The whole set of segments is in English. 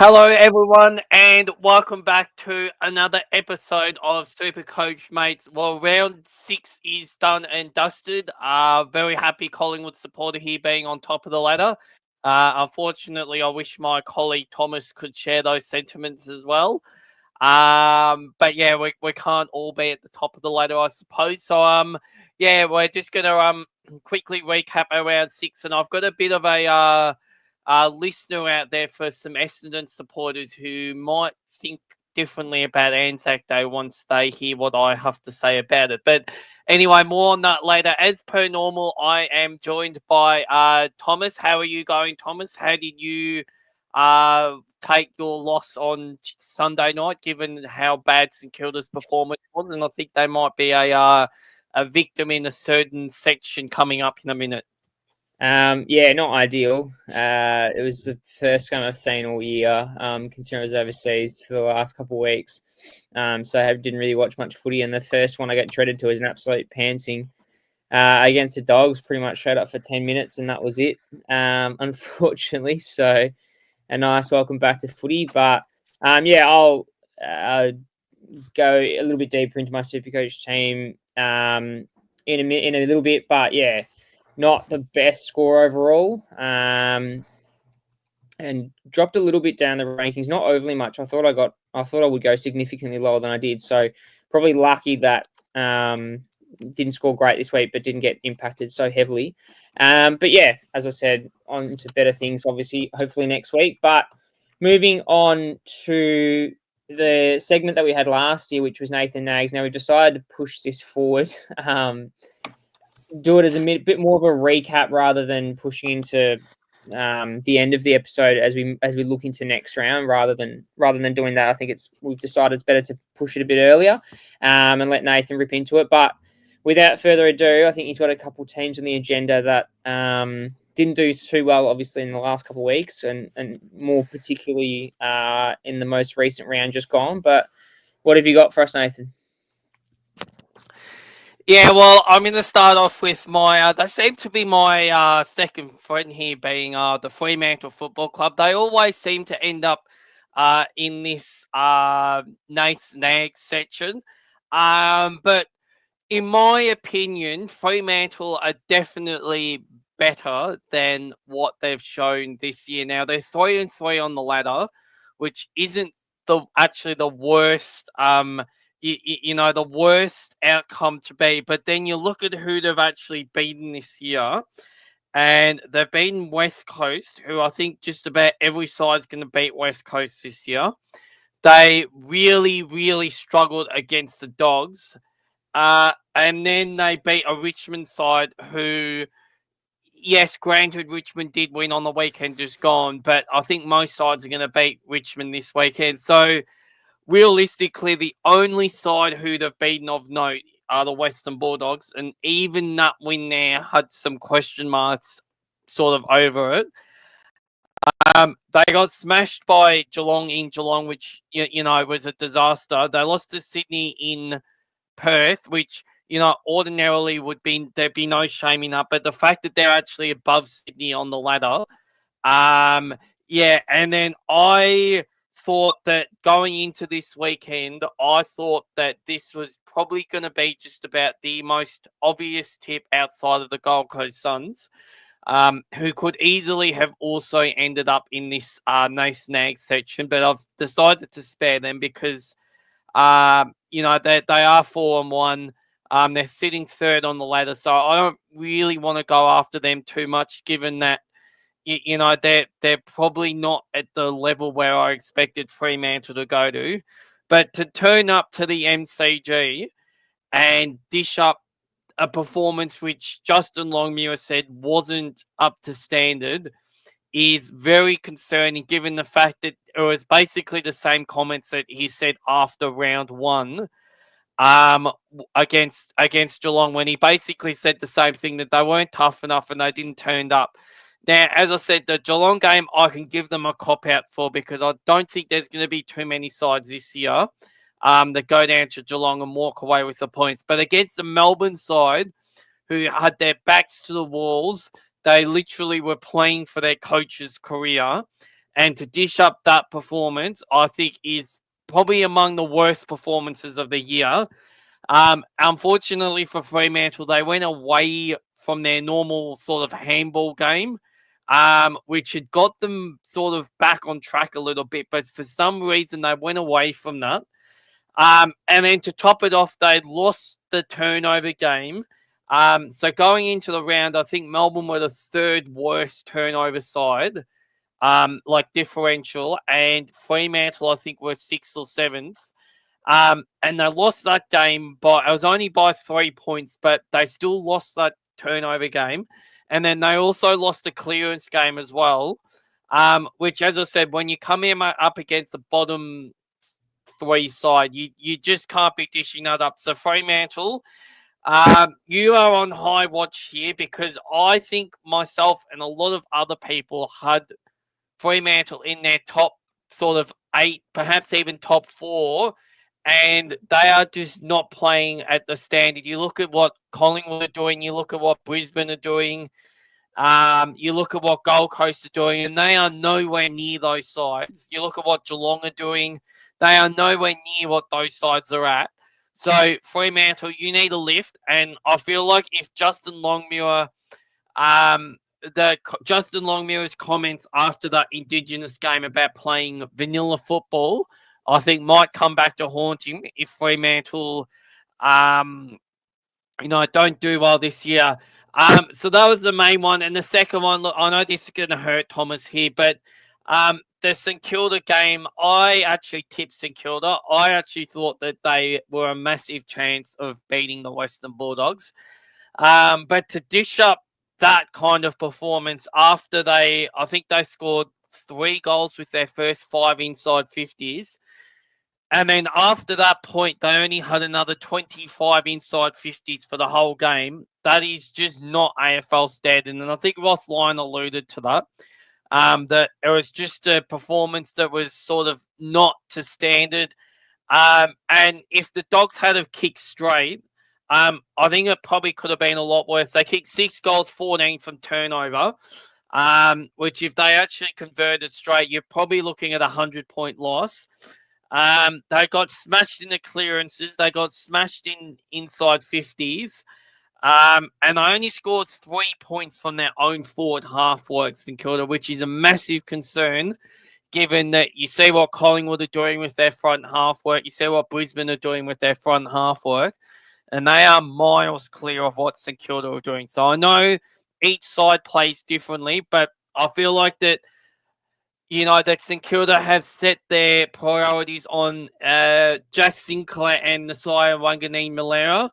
Hello, everyone, and welcome back to another episode of SuperCoach, mates. Well, round 6 is done and dusted. Very happy Collingwood supporter here being on top of the ladder. Unfortunately, I wish my colleague Thomas could share those sentiments as well. But yeah, we can't all be at the top of the ladder, I suppose. So yeah, we're just gonna quickly recap around 6, and I've got a bit of a listener out there for some Essendon supporters who might think differently about Anzac Day once they hear what I have to say about it. But anyway, more on that later. As per normal, I am joined by Thomas. How are you going, Thomas? How did you take your loss on Sunday night, given how bad St Kilda's performance was? And I think they might be a victim in a certain section coming up in a minute. Yeah, not ideal. It was the first game I've seen all year, considering I was overseas for the last couple of weeks. So I didn't really watch much footy, and the first one I got treated to was an absolute pantsing against the Dogs, pretty much straight up for 10 minutes, and that was it, unfortunately. So a nice welcome back to footy. But yeah, I'll go a little bit deeper into my Supercoach team in a little bit. But yeah, not the best score overall. And dropped a little bit down the rankings, not overly much. I thought I would go significantly lower than I did. So probably lucky that didn't score great this week, but didn't get impacted so heavily. But yeah, as I said, on to better things, obviously, hopefully next week. But moving on to the segment that we had last year, which was Nathan Nags. Now we've decided to push this forward. Do it as a bit more of a recap rather than pushing into the end of the episode as we look into next round rather than doing that. I think we've decided it's better to push it a bit earlier and let Nathan rip into it. But without further ado, I think he's got a couple of teams on the agenda that didn't do too well, obviously, in the last couple of weeks, and more particularly in the most recent round just gone. But what have you got for us, Nathan? Yeah, well, I'm going to start off with my. They seem to be my second friend here, being the Fremantle Football Club. They always seem to end up in this Nath Nags section. But in my opinion, Fremantle are definitely better than what they've shown this year. Now they're 3-3 on the ladder, which isn't actually the worst. The worst outcome to be. But then you look at who they've actually beaten this year, and they've beaten West Coast, who I think just about every side's going to beat West Coast this year. They really, really struggled against the Dogs. And then they beat a Richmond side who, yes, granted, Richmond did win on the weekend just gone, but I think most sides are going to beat Richmond this weekend. So realistically, the only side who they've beaten of note are the Western Bulldogs, and even that win there had some question marks sort of over it. They got smashed by Geelong in Geelong, which was a disaster. They lost to Sydney in Perth, which ordinarily there'd be no shame in that, but the fact that they're actually above Sydney on the ladder, yeah. And then I thought that going into this weekend, I thought that this was probably going to be just about the most obvious tip outside of the Gold Coast Suns, who could easily have also ended up in this nice snag section, but I've decided to spare them because they are 4-1. They're sitting third on the ladder, so I don't really want to go after them too much, given that they're probably not at the level where I expected Fremantle to go to. But to turn up to the MCG and dish up a performance which Justin Longmuir said wasn't up to standard is very concerning, given the fact that it was basically the same comments that he said after round one against Geelong, when he basically said the same thing, that they weren't tough enough and they didn't turn up. Now, as I said, the Geelong game I can give them a cop-out for, because I don't think there's going to be too many sides this year that go down to Geelong and walk away with the points. But against the Melbourne side, who had their backs to the walls, they literally were playing for their coach's career. and to dish up that performance, I think is probably among the worst performances of the year. Unfortunately for Fremantle, they went away from their normal sort of handball game, which had got them sort of back on track a little bit, but for some reason they went away from that. And then to top it off, they lost the turnover game. So going into the round, I think Melbourne were the third worst turnover side, like differential, and Fremantle, I think, were sixth or seventh. And they lost that game it was only by 3 points, but they still lost that turnover game. And then they also lost the clearance game as well, which, as I said, when you come in up against the bottom three side, you just can't be dishing that up. So Fremantle, you are on high watch here, because I think myself and a lot of other people had Fremantle in their top sort of 8, perhaps even top 4, and they are just not playing at the standard. You look at what Collingwood are doing, you look at what Brisbane are doing, you look at what Gold Coast are doing, and they are nowhere near those sides. You look at what Geelong are doing, they are nowhere near what those sides are at. So, Fremantle, you need a lift, and I feel like if Justin Longmuir, Justin Longmuir's comments after that Indigenous game about playing vanilla football, I think might come back to haunt him if Fremantle, don't do well this year. So that was the main one. And the second one, look, I know this is going to hurt Thomas here, but the St Kilda game, I actually tipped St Kilda. I actually thought that they were a massive chance of beating the Western Bulldogs. But to dish up that kind of performance after I think they scored 3 goals with their first 5 inside 50s. And then after that point, they only had another 25 inside 50s for the whole game. That is just not AFL standard. And I think Ross Lyon alluded to that. That it was just a performance that was sort of not to standard. And if the Dogs had have kicked straight, I think it probably could have been a lot worse. They kicked 6 goals, 14 from turnover, which if they actually converted straight, you're probably looking at a 100-point loss. They got smashed in the clearances. They got smashed in inside 50s. And they only scored 3 points from their own forward half work, St Kilda, which is a massive concern, given that you see what Collingwood are doing with their front half work. You see what Brisbane are doing with their front half work. And they are miles clear of what St Kilda are doing. So I know each side plays differently, but I feel like that, that St Kilda have set their priorities on Jack Sinclair and Nasiah Wanganeen-Milera.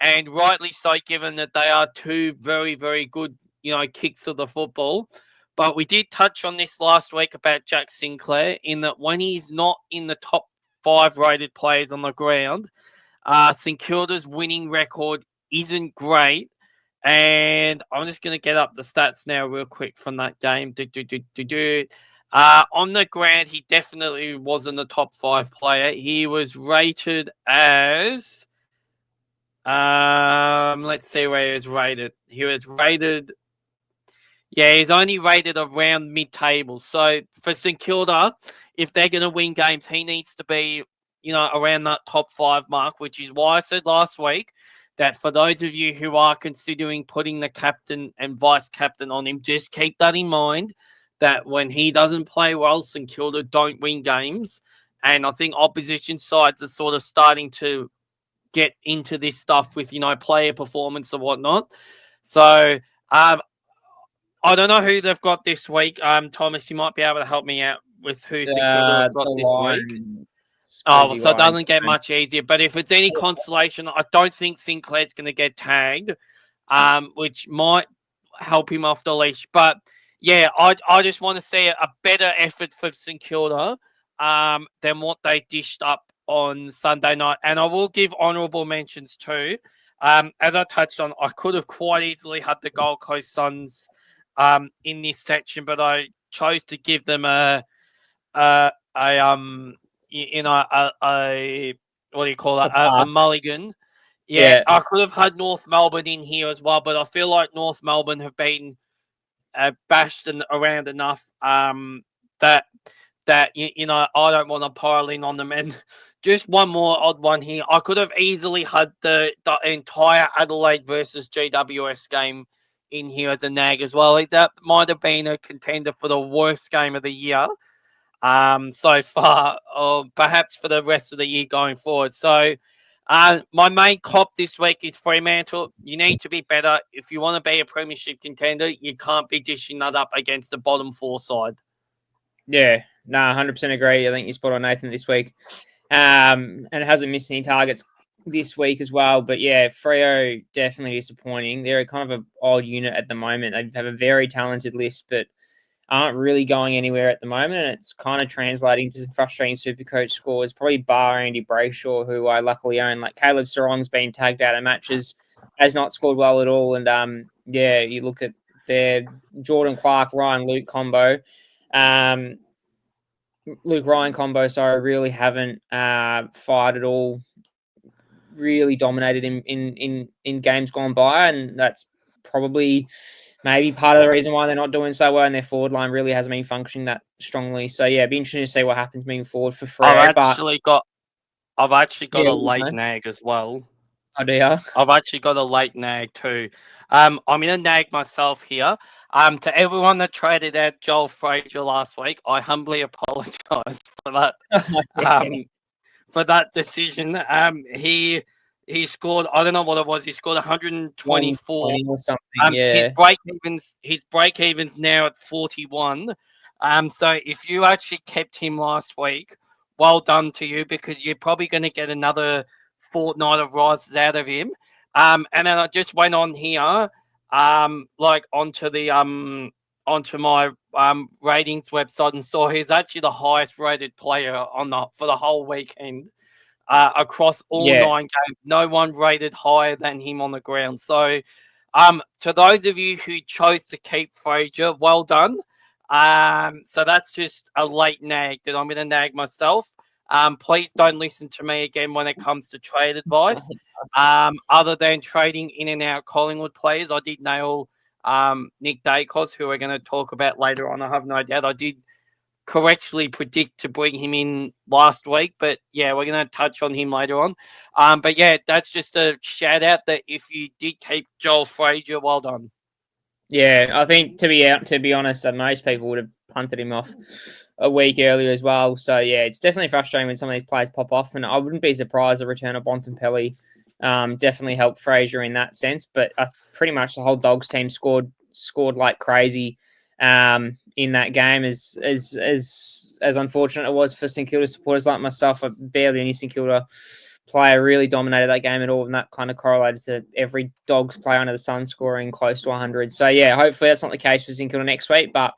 And rightly so, given that they are 2 very, very good, kicks of the football. But we did touch on this last week about Jack Sinclair, in that when he's not in the top 5 rated players on the ground, St Kilda's winning record isn't great. And I'm just going to get up the stats now real quick from that game. On the ground, he definitely wasn't a top 5 player. He was rated as... let's see where he was rated. He was rated... Yeah, he's only rated around mid-table. So for St Kilda, if they're going to win games, he needs to be, around that top 5 mark, which is why I said last week that for those of you who are considering putting the captain and vice-captain on him, just keep that in mind, that when he doesn't play well, St Kilda don't win games. And I think opposition sides are sort of starting to get into this stuff with, player performance and whatnot. So I don't know who they've got this week. Thomas, you might be able to help me out with who St Kilda have got this week. Oh, so it doesn't get much easier. But if it's any consolation, I don't think Sinclair's going to get tagged, which might help him off the leash. But, yeah, I just want to see a better effort for St Kilda than what they dished up on Sunday night. And I will give honourable mentions too. As I touched on, I could have quite easily had the Gold Coast Suns in this section, but I chose to give them a what do you call that? A mulligan. Yeah, I could have had North Melbourne in here as well, but I feel like North Melbourne have been bashed around enough that I don't want to pile in on them. And just one more odd one here. I could have easily had the entire Adelaide versus GWS game in here as a nag as well. That might have been a contender for the worst game of the year so far, or perhaps for the rest of the year going forward. So my main cop this week is Fremantle. You need to be better. If you want to be a premiership contender, you can't be dishing that up against the bottom four side. Yeah, no, 100% agree. I think you spot on Nathan this week. And hasn't missed any targets this week as well. But yeah, Freo definitely disappointing. They're kind of an odd unit at the moment. They have a very talented list, but aren't really going anywhere at the moment. And it's kind of translating to some frustrating SuperCoach scores, probably bar Andy Brayshaw, who I luckily own. Like Caleb Sarong's been tagged out of matches, has not scored well at all. And yeah, you look at their Jordan Clark, Ryan Luke combo. Luke Ryan combo, sorry, really haven't fired at all. Really dominated in games gone by, and that's probably maybe part of the reason why they're not doing so well, and their forward line really hasn't been functioning that strongly. So yeah, it'd be interesting to see what happens moving forward for Freo. I've actually got Yeah, a late nag as well. oh dear. I've actually got a late nag too. I'm in a nag myself here. To everyone that traded out Joel Frazier last week, I humbly apologise for that. For that decision. He scored. I don't know what it was. He scored 124 or something. Yeah. His break evens now at 41. So if you actually kept him last week, well done to you, because you're probably going to get another fortnight of rises out of him. And then I just went on here, onto my ratings website, and saw he's actually the highest rated player for the whole weekend across all 9 games. No one rated higher than him on the ground. So to those of you who chose to keep Frazier, well done. So that's just a late nag that I'm going to nag myself. Please don't listen to me again when it comes to trade advice. Other than trading in and out Collingwood players, I did nail Nick Dacos, who we're going to talk about later on. I have no doubt I did correctly predict to bring him in last week, but yeah, we're going to touch on him later on. But yeah, that's just a shout out that if you did keep Joel Frazier, well done. Yeah, I think to be honest, most people would have punted him off a week earlier as well. So yeah, it's definitely frustrating when some of these players pop off, and I wouldn't be surprised the return of Bontempelli definitely helped Frazier in that sense. But pretty much the whole Dogs team scored like crazy in that game. As unfortunate it was for St Kilda supporters like myself, barely any St Kilda player really dominated that game at all, and that kind of correlated to every Dogs player under the sun scoring close to 100. So yeah, hopefully that's not the case for St Kilda next week, but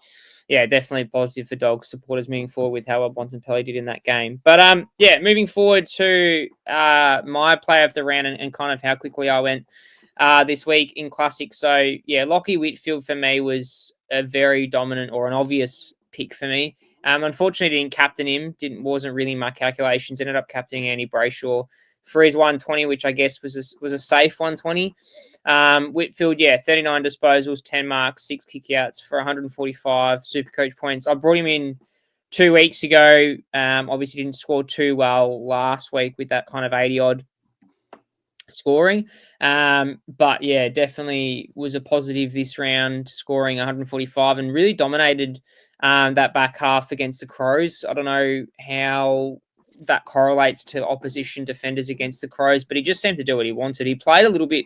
yeah, definitely positive for Dogs supporters moving forward with how Bontempelli did in that game. But yeah, moving forward to my player of the round and kind of how quickly I went this week in Classic. So yeah, Lockie Whitfield for me was a very dominant or an obvious pick for me. Unfortunately, didn't captain him. Wasn't really my calculations. Ended up captaining Andy Brayshaw for his 120, which I guess was a safe 120. Whitfield, 39 disposals, 10 marks, 6 kickouts for 145 SuperCoach points. I brought him in 2 weeks ago. Obviously didn't score too well last week with that kind of 80-odd scoring. But yeah, definitely was a positive this round, scoring 145 and really dominated that back half against the Crows. I don't know how that correlates to opposition defenders against the Crows, but he just seemed to do what he wanted. He played a little bit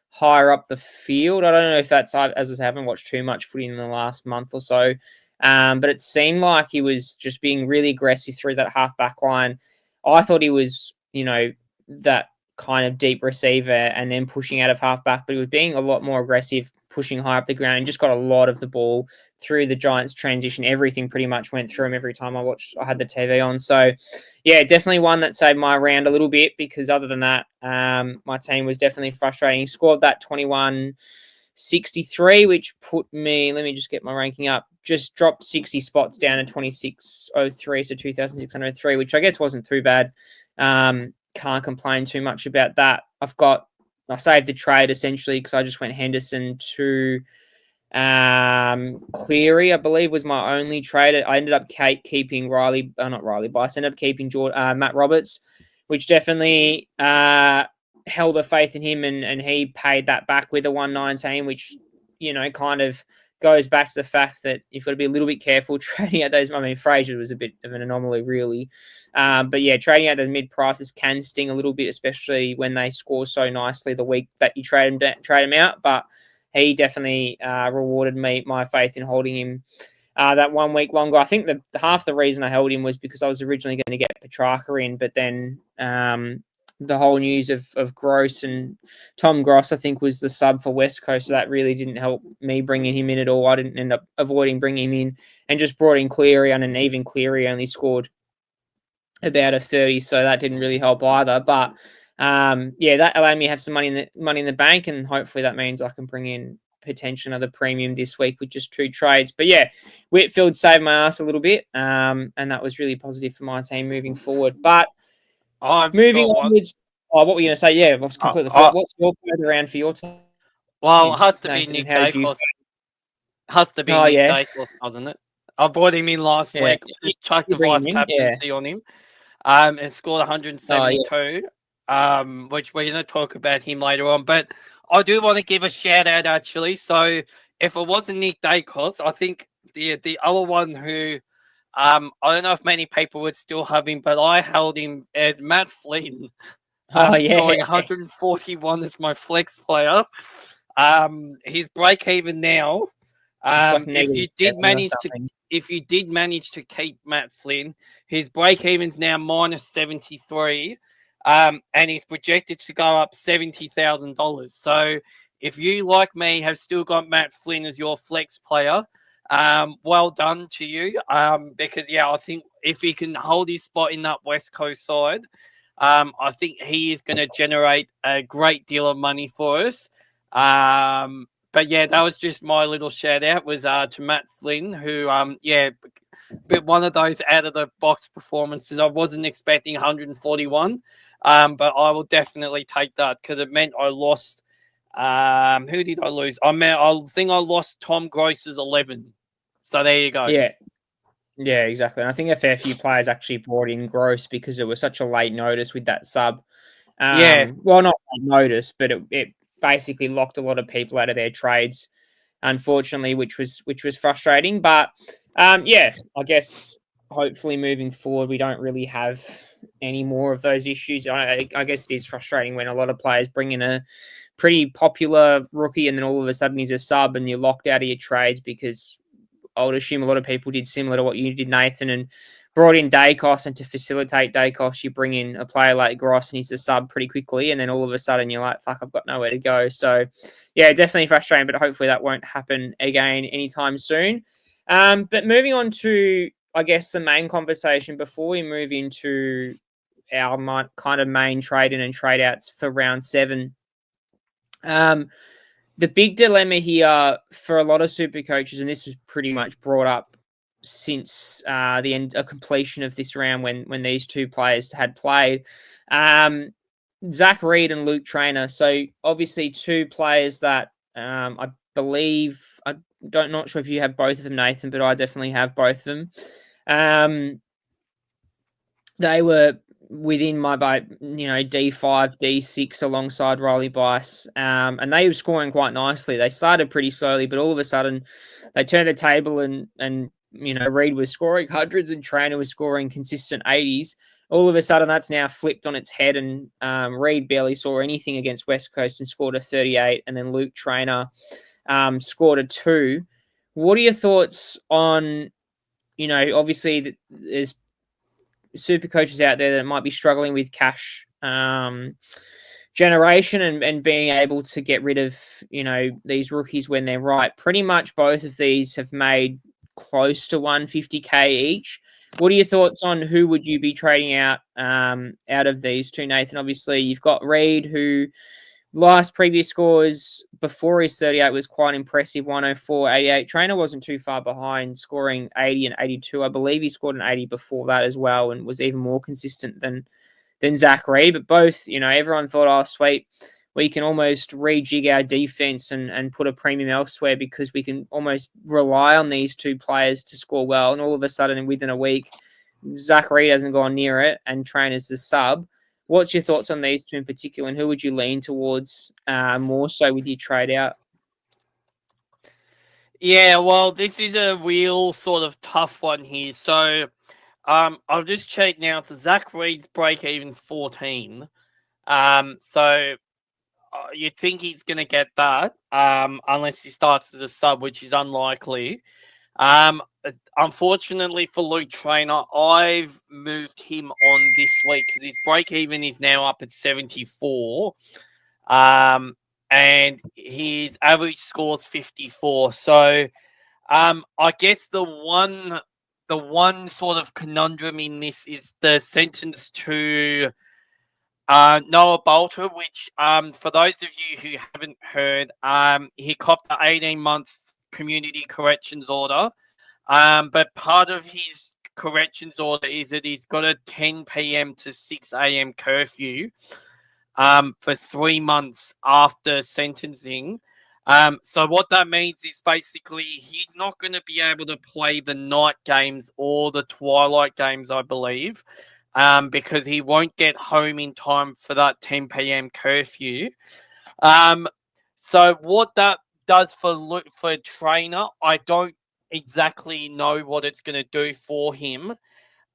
higher up the field. I don't know if that's, as I say, I haven't watched too much footy in the last month or so, but it seemed like he was just being really aggressive through that half back line. I thought he was, that kind of deep receiver and then pushing out of halfback, but he was being a lot more aggressive, pushing high up the ground, and just got a lot of the ball through the Giants transition. Everything pretty much went through him every time I had the TV on. So yeah, definitely one that saved my round a little bit, because other than that, my team was definitely frustrating. He scored that 21.63, which put me, let me just get my ranking up, just dropped 60 spots down to 2603, so 2,603, which I guess wasn't too bad. Can't complain too much about that. I saved the trade essentially because I just went Henderson to Cleary, I believe, was my only trade. I ended up keeping not Riley Bice. I ended up keeping Matt Roberts, which definitely held a faith in him, and he paid that back with a 119, which, kind of goes back to the fact that you've got to be a little bit careful trading out those. I mean, Fraser was a bit of an anomaly, really. But yeah, trading out the mid prices can sting a little bit, especially when they score so nicely the week that you trade him out. But he definitely rewarded my faith in holding him that 1 week longer. I think half the reason I held him was because I was originally going to get Petrarca in, but then the whole news of Gross and Tom Gross, I think, was the sub for West Coast. So that really didn't help me bringing him in at all. I didn't end up avoiding bringing him in and just brought in Cleary, and even Cleary only scored about a 30, so that didn't really help either. But that allowed me to have some money in the bank, and hopefully that means I can bring in potentially another premium this week with just 2 trades. But yeah, Whitfield saved my ass a little bit, and that was really positive for my team moving forward. But moving onwards, what were you going to say? Yeah, I was completely forgot. What's your third round for your team? Well, it has to be Nick Dacos. Has to be Nick Dacos, doesn't it? I bought him in last week. Just chucked the vice captaincy on him. And scored 172. Which we're going to talk about him later on. But I do want to give a shout out, actually. So if it wasn't Nick Dacos, I think the other one who I don't know if many people would still have him, but I held him as Matt Flynn. Scoring 141 as my flex player. His break even now. If you did manage to keep Matt Flynn, his break even's now minus 73, and he's projected to go up $70,000. So if you, like me, have still got Matt Flynn as your flex player, well done to you. Because I think if he can hold his spot in that West Coast side, I think he is going to generate a great deal of money for us. But yeah, that was just my little shout out was to Matt Flynn, who but one of those out of the box performances. I wasn't expecting 141, but I will definitely take that because it meant I lost. Who did I lose? I think I lost Tom Gross's 11. So there you go. Yeah, exactly. And I think a fair few players actually brought in Gross because it was such a late notice with that sub. Well, not late notice, but it basically locked a lot of people out of their trades, unfortunately, which was frustrating. But I guess hopefully moving forward we don't really have any more of those issues. I guess it is frustrating when a lot of players bring in a pretty popular rookie and then all of a sudden he's a sub and you're locked out of your trades, because I would assume a lot of people did similar to what you did, Nathan, and brought in Dacos, and to facilitate Dacos, you bring in a player like Gross and he's a sub pretty quickly, and then all of a sudden you're like, fuck, I've got nowhere to go. So, yeah, definitely frustrating, but hopefully that won't happen again anytime soon. But moving on to, I guess, the main conversation before we move into our kind of main trade-in and trade-outs for round 7. The big dilemma here for a lot of super coaches, and this was pretty much brought up since the completion of this round when these two players had played, Zach Reid and Luke Trainor. So obviously 2 players that I believe, not sure if you have both of them, Nathan, but I definitely have both of them. They were within my D5, D6 alongside Riley Bice, and they were scoring quite nicely. They started pretty slowly, but all of a sudden they turned the table and Reid was scoring hundreds and Trainor was scoring consistent 80s. All of a sudden that's now flipped on its head, and Reid barely saw anything against West Coast and scored a 38, and then Luke Trainor scored a 2. What are your thoughts on, obviously there's super coaches out there that might be struggling with cash generation and being able to get rid of, these rookies when they're right. Pretty much both of these have made close to 150K each. What are your thoughts on who would you be trading out of these two, Nathan? Obviously, you've got Reid, who previous scores before his 38 was quite impressive, 104, 88. Trainor wasn't too far behind, scoring 80 and 82. I believe he scored an 80 before that as well and was even more consistent than Zach Reid. But both, everyone thought, oh, sweet, we can almost rejig our defense and put a premium elsewhere because we can almost rely on these two players to score well. And all of a sudden, within a week, Zach Reid hasn't gone near it and Trainor's the sub. What's your thoughts on these two in particular, and who would you lean towards more so with your trade out? Yeah, well, this is a real sort of tough one here. So, I'll just check now. So Zach Reid's break even's 14. So you'd think he's going to get that, unless he starts as a sub, which is unlikely. Unfortunately for Luke Trainor, I've moved him on this week because his break even is now up at 74. And his average score's 54. So I guess the one sort of conundrum in this is the sentence to Noah Bolter, which for those of you who haven't heard, he copped the 18-month community corrections order. But part of his corrections order is that he's got a 10 p.m. to 6 a.m. curfew for 3 months after sentencing. So what that means is basically he's not going to be able to play the night games or the twilight games, I believe, because he won't get home in time for that 10 p.m. curfew. So what that does for Trainor, I don't exactly know what it's going to do for him.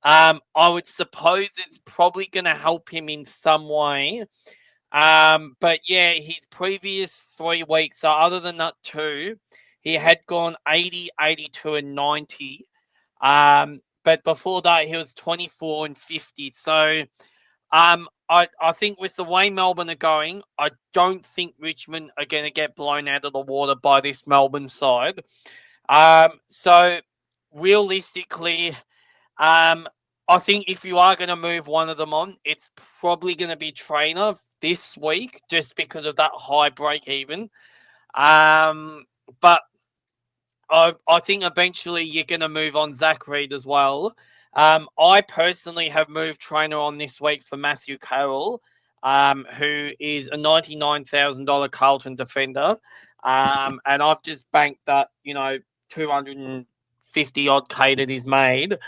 I would suppose it's probably going to help him in some way. But yeah, his previous 3 weeks, so other than that two, he had gone 80, 82 and 90. But before that, he was 24 and 50. So I think with the way Melbourne are going, I don't think Richmond are going to get blown out of the water by this Melbourne side. So realistically, I think if you are going to move one of them on, it's probably going to be Trainor this week just because of that high break even. But I think eventually you're going to move on Zach Reid as well. I personally have moved Trainor on this week for Matthew Carroll, who is a $99,000 Carlton defender. And I've just banked that, 250 odd K that he's made.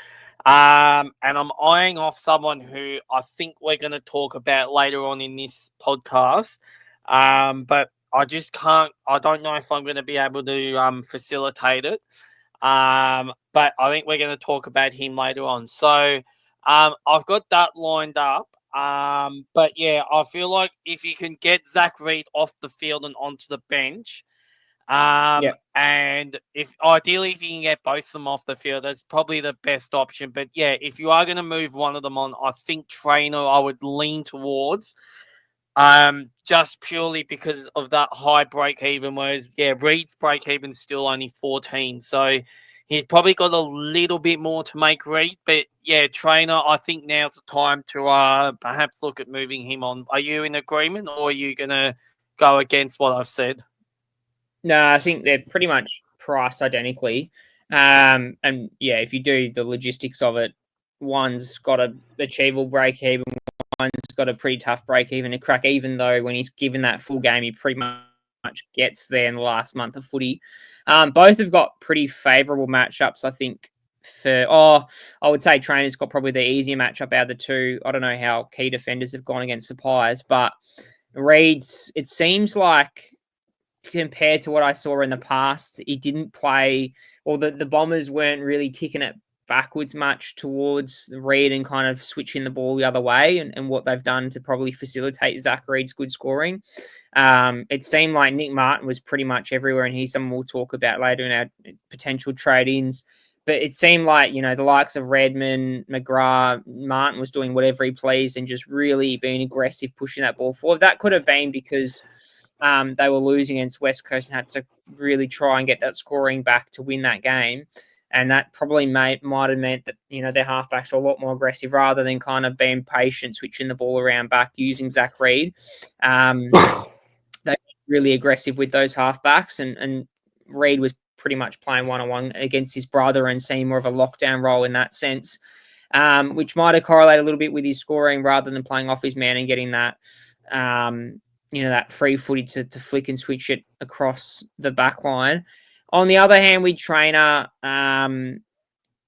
And I'm eyeing off someone who I think we're going to talk about later on in this podcast. But I just can't. I don't know if I'm going to be able to facilitate it. But I think we're going to talk about him later on. So I've got that lined up. But yeah, I feel like if you can get Zach Reid off the field and onto the bench, and if you can get both of them off the field, that's probably the best option. But yeah, if you are going to move one of them on, I think Trainor I would lean towards. Just purely because of that high break even, whereas Reid's break even's still only 14, so he's probably got a little bit more to make Reid. But yeah, Trainor, I think now's the time to perhaps look at moving him on. Are you in agreement, or are you gonna go against what I've said? No, I think they're pretty much priced identically. And yeah, if you do the logistics of it, one's got a achievable break even, one's got a pretty tough break even to crack, even though when he's given that full game, he pretty much gets there in the last month of footy. Both have got pretty favourable matchups, I think. I would say Trainor's got probably the easier matchup out of the two. I don't know how key defenders have gone against suppliers, but Reid's, it seems like, compared to what I saw in the past, he didn't play, or the Bombers weren't really kicking it backwards much towards Reid and kind of switching the ball the other way, and what they've done to probably facilitate Zach Reid's good scoring. It seemed like Nick Martin was pretty much everywhere, and he's someone we'll talk about later in our potential trade-ins. But it seemed like, the likes of Redmond, McGrath, Martin was doing whatever he pleased and just really being aggressive, pushing that ball forward. That could have been because they were losing against West Coast and had to really try and get that scoring back to win that game. And that probably might have meant that, their halfbacks are a lot more aggressive rather than kind of being patient, switching the ball around back, using Zach Reid. They're really aggressive with those halfbacks, and Reid was pretty much playing one-on-one against his brother and seeing more of a lockdown role in that sense, which might have correlated a little bit with his scoring rather than playing off his man and getting that that free footy to flick and switch it across the back line. On the other hand, with Trainor,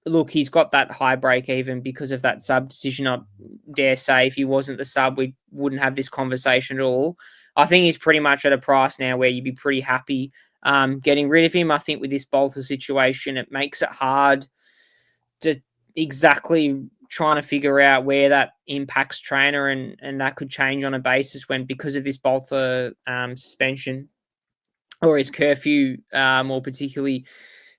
look, he's got that high break even because of that sub decision. I dare say if he wasn't the sub, we wouldn't have this conversation at all. I think he's pretty much at a price now where you'd be pretty happy getting rid of him. I think with this Bolter situation, it makes it hard to exactly trying to figure out where that impacts Trainor, and that could change on a basis when, because of this Bolter suspension or his curfew, more particularly,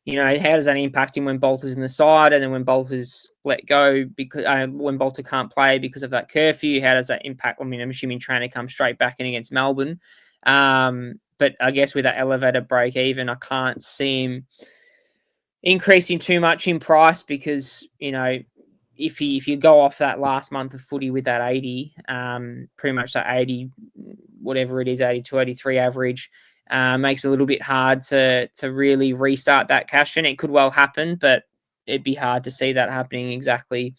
how does that impact him when Bolter's in the side, and then when Bolter's let go because when Bolter can't play because of that curfew? How does that impact? I mean, I'm assuming Trainor comes straight back in against Melbourne, but I guess with that elevated break even, I can't see him increasing too much in price because if you go off that last month of footy with that 80, pretty much that 80, whatever it is, 82, 83 average. Makes it a little bit hard to really restart that cash in. It could well happen, but it'd be hard to see that happening exactly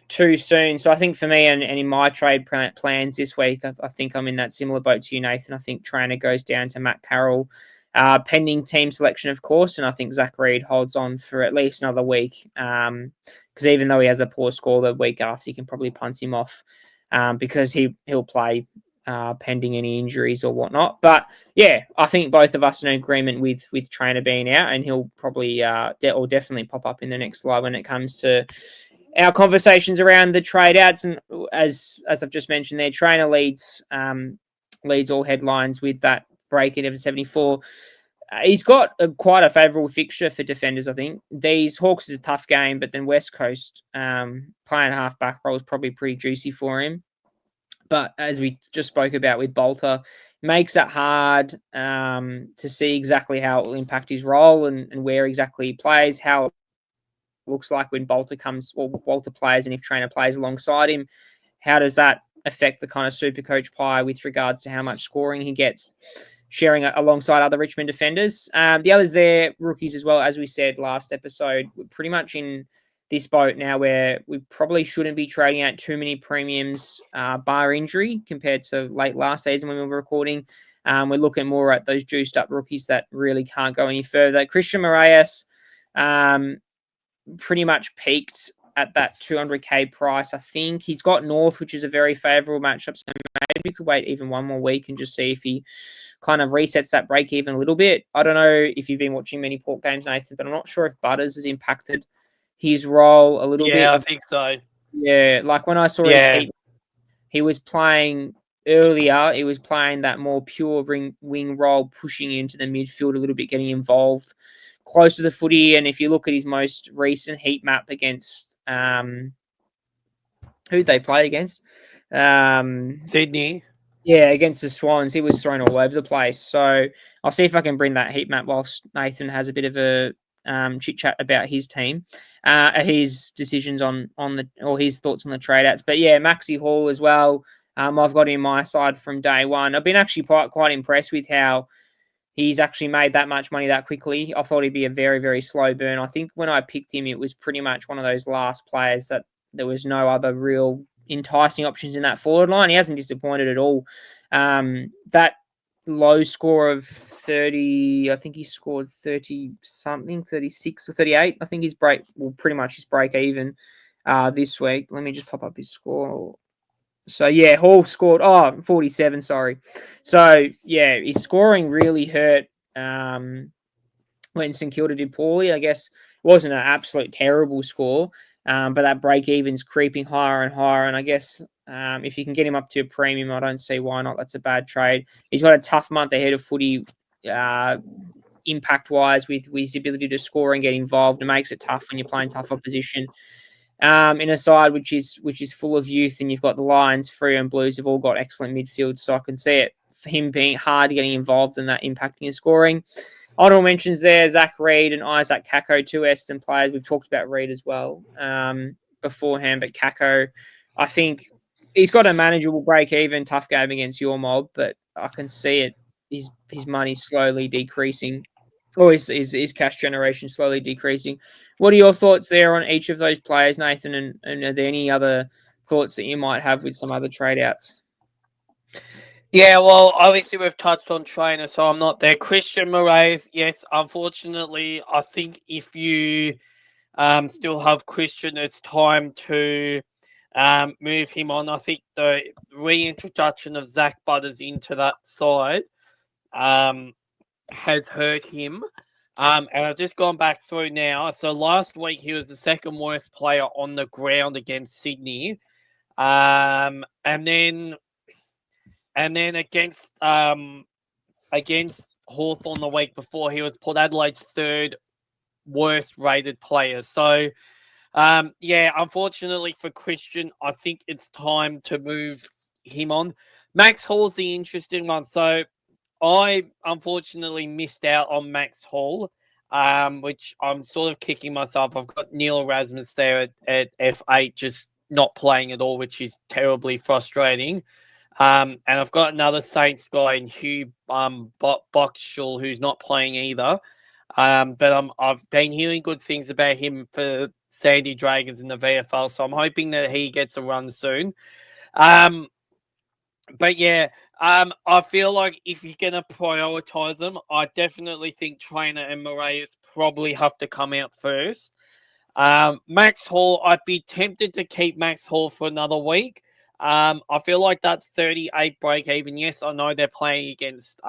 too soon. So I think for me and in my trade plans this week, I think I'm in that similar boat to you, Nathan. I think Trainor goes down to Matt Carroll, pending team selection, of course, and I think Zach Reid holds on for at least another week because even though he has a poor score the week after, you can probably punt him off because he'll play pending any injuries or whatnot. But yeah, I think both of us are in agreement with Trainor being out, and he'll probably or definitely pop up in the next slide when it comes to our conversations around the trade outs. And as I've just mentioned there, Trainor leads all headlines with that break at 74. He's got quite a favourable fixture for defenders, I think. These Hawks is a tough game, but then West Coast playing half back role is probably pretty juicy for him. But as we just spoke about with Bolter, makes it hard to see exactly how it will impact his role and where exactly he plays, how it looks like when Bolter plays, and if Trainor plays alongside him, how does that affect the kind of SuperCoach pie with regards to how much scoring he gets sharing alongside other Richmond defenders. The others there, rookies as well, as we said last episode, we're pretty much in this boat now where we probably shouldn't be trading out too many premiums bar injury compared to late last season when we were recording. We're looking more at those juiced up rookies that really can't go any further. Christian Moraes pretty much peaked at that 200k price. I think he's got North, which is a very favourable matchup. So maybe we could wait even one more week and just see if he kind of resets that break even a little bit. I don't know if you've been watching many Port games, Nathan, but I'm not sure if Butters has impacted his role a little bit. Yeah, I think so. Yeah, like when I saw his heat, he was playing earlier. He was playing that more pure wing role, pushing into the midfield a little bit, getting involved close to the footy. And if you look at his most recent heat map against who'd they play against? Sydney. Yeah, against the Swans, he was thrown all over the place. So I'll see if I can bring that heat map whilst Nathan has a bit of a chit chat about his team, his decisions on his thoughts on the trade outs. But yeah, Maxi Hall as well. I've got him my side from day one. I've been actually quite impressed with how he's actually made that much money that quickly. I thought he'd be a very, very slow burn. I think when I picked him, it was pretty much one of those last players that there was no other real enticing options in that forward line. He hasn't disappointed at all. That low score of 30, I think he scored 30 something, 36 or 38. I think pretty much his break even this week. Let me just pop up his score. So yeah, Hall scored 47, sorry. So yeah, his scoring really hurt when St Kilda did poorly. I guess it wasn't an absolute terrible score, but that break even's creeping higher and higher. And I guess if you can get him up to a premium, I don't see why not. That's a bad trade. He's got a tough month ahead of footy impact-wise with his ability to score and get involved. It makes it tough when you're playing tough opposition. In a side which is full of youth, and you've got the Lions, Freo and Blues have all got excellent midfield, so I can see it for him being hard getting involved in that impacting his scoring. Honourable mentions there, Zach Reid and Isaac Kako, two Eston players. We've talked about Reid as well beforehand, but Kako, I think he's got a manageable break-even, tough game against your mob, but I can see it. His money slowly decreasing, or his cash generation slowly decreasing. What are your thoughts there on each of those players, Nathan? And are there any other thoughts that you might have with some other trade outs? Yeah, well, obviously we've touched on Trainor, so I'm not there. Christian Moraes, yes, unfortunately, I think if you still have Christian, it's time to move him on. I think the reintroduction of Zach Butters into that side has hurt him. And I've just gone back through now. So last week he was the second worst player on the ground against Sydney. And then against Hawthorn the week before, he was Port Adelaide's third worst rated player. So yeah, unfortunately for Christian, I think it's time to move him on. Max Hall's the interesting one. So I unfortunately missed out on Max Hall, which I'm sort of kicking myself. I've got Neil Erasmus there at F8 just not playing at all, which is terribly frustrating. And I've got another Saints guy in Hugh Boxshall who's not playing either. But I've been hearing good things about him for Sandy Dragons in the VFL, so I'm hoping that he gets a run soon. But yeah, I feel like if you're going to prioritise them, I definitely think Trainor and Moraes probably have to come out first. Max Hall, I'd be tempted to keep Max Hall for another week. I feel like that 38 break even, yes, I know they're playing against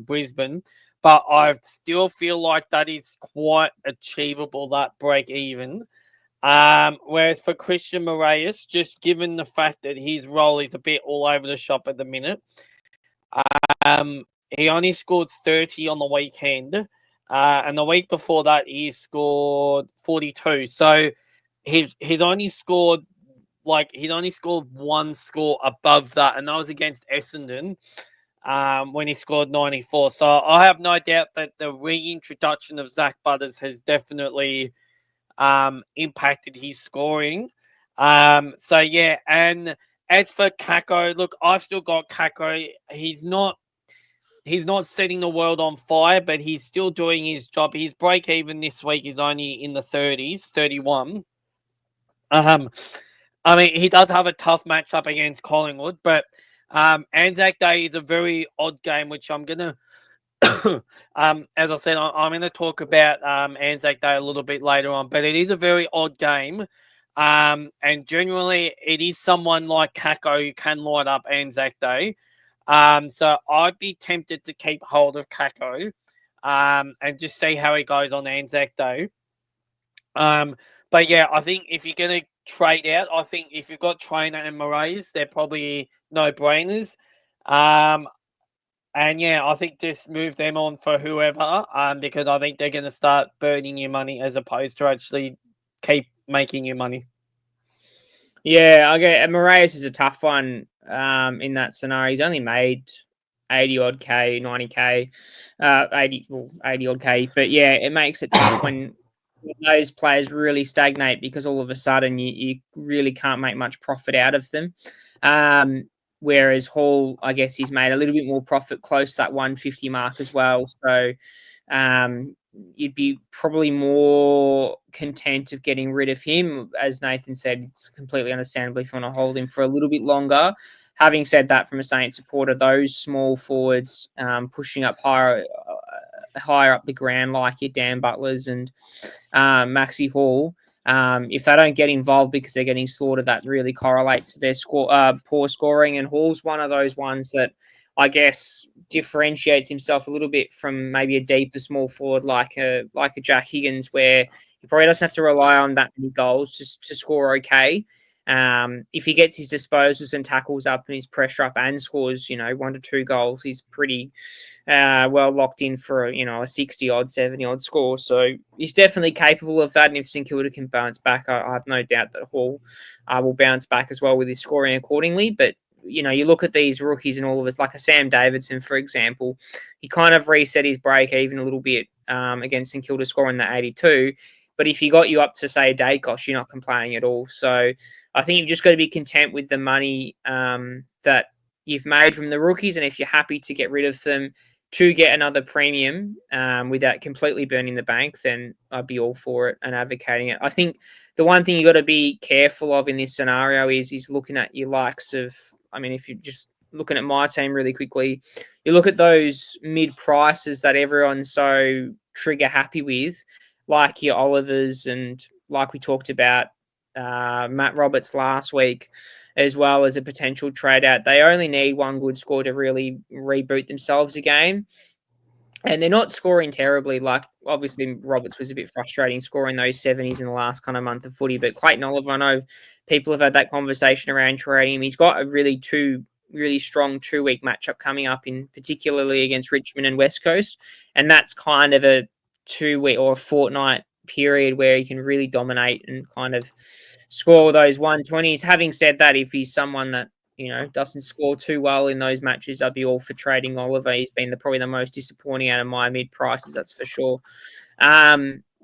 Brisbane, but I still feel like that is quite achievable, that break even. Whereas for Christian Moraes, just given the fact that his role is a bit all over the shop at the minute, he only scored 30 on the weekend. And the week before that, he scored 42. So he's only scored one score above that, and that was against Essendon when he scored 94. So I have no doubt that the reintroduction of Zach Butters has definitely impacted his scoring. So yeah, and as for Kako, look, I've still got Kako. He's not setting the world on fire, but he's still doing his job. His break even this week is only in the 30s, 31. I mean, he does have a tough matchup against Collingwood, but Anzac Day is a very odd game, which I'm gonna as I said, I'm going to talk about Anzac Day a little bit later on, but it is a very odd game. And generally, it is someone like Kako who can light up Anzac Day. So I'd be tempted to keep hold of Kako and just see how he goes on Anzac Day. But yeah, I think if you're going to trade out, I think if you've got Trainor and Moraes, they're probably no-brainers. And yeah, I think just move them on for whoever, because I think they're going to start burning your money as opposed to actually keep making you money. Yeah, okay. Moraes is a tough one in that scenario. He's only made 80 odd K, 90K, 80 odd K. But yeah, it makes it tough when those players really stagnate because all of a sudden you really can't make much profit out of them. Whereas Hall, I guess he's made a little bit more profit close to that 150 mark as well. So you'd be probably more content of getting rid of him. As Nathan said, it's completely understandable if you want to hold him for a little bit longer. Having said that, from a Saints supporter, those small forwards pushing up higher up the ground like your Dan Butlers and Maxi Hall, if they don't get involved because they're getting slaughtered, that really correlates to their poor scoring. And Hall's one of those ones that I guess differentiates himself a little bit from maybe a deeper small forward like a Jack Higgins, where he probably doesn't have to rely on that many goals to score okay. If he gets his disposals and tackles up and his pressure up and scores, 1 to 2 goals, he's pretty well locked in for a 60 odd, 70 odd score. So he's definitely capable of that. And if St Kilda can bounce back, I have no doubt that Hall will bounce back as well with his scoring accordingly. But you look at these rookies and all of us, like a Sam Davidson, for example, he kind of reset his break even a little bit against St Kilda scoring the 82. But if he got you up to, say, a Dacos, you're not complaining at all. So I think you've just got to be content with the money that you've made from the rookies. And if you're happy to get rid of them to get another premium without completely burning the bank, then I'd be all for it and advocating it. I think the one thing you got to be careful of in this scenario is looking at your likes of, if you just looking at my team really quickly, you look at those mid prices that everyone's so trigger happy with, like your Olivers and like we talked about Matt Roberts last week, as well as a potential trade out. They only need one good score to really reboot themselves again. And they're not scoring terribly. Like, obviously, Roberts was a bit frustrating scoring those 70s in the last kind of month of footy. But Clayton Oliver, I know people have had that conversation around trading him. He's got a really strong 2-week matchup coming up, in particularly against Richmond and West Coast. And that's kind of a 2-week or a fortnight period where he can really dominate and kind of score those 120s. Having said that, if he's someone that doesn't score too well in those matches, I'd be all for trading Oliver. He's been probably the most disappointing out of my mid prices, that's for sure.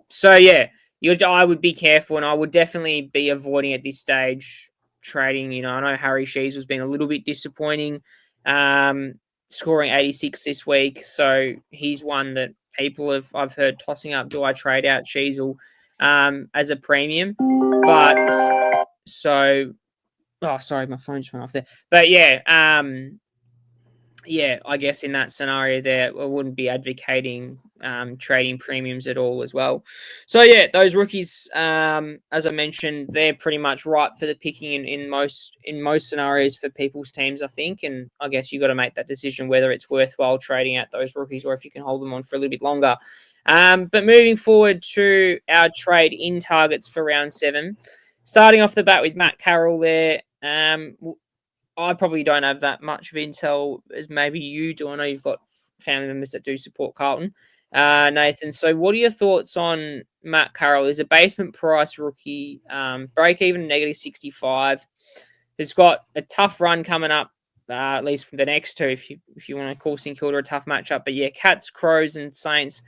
So yeah, I would be careful, and I would definitely be avoiding at this stage trading. I know Harry Sheezel's been a little bit disappointing, scoring 86 this week. So he's one that I've heard tossing up. Do I trade out Sheezel as a premium? But so. Oh, sorry, my phone just went off there. But yeah, I guess in that scenario there, I wouldn't be advocating trading premiums at all as well. So yeah, those rookies, as I mentioned, they're pretty much ripe for the picking in most scenarios for people's teams, I think. And I guess you got to make that decision whether it's worthwhile trading out those rookies or if you can hold them on for a little bit longer. But moving forward to our trade in targets for round 7. Starting off the bat with Matt Carroll there, I probably don't have that much of intel as maybe you do. I know you've got family members that do support Carlton, Nathan. So what are your thoughts on Matt Carroll? Is a basement price rookie, break even -65. He's got a tough run coming up, at least for the next two, if you want to call St Kilda a tough matchup. But yeah, Cats, Crows and Saints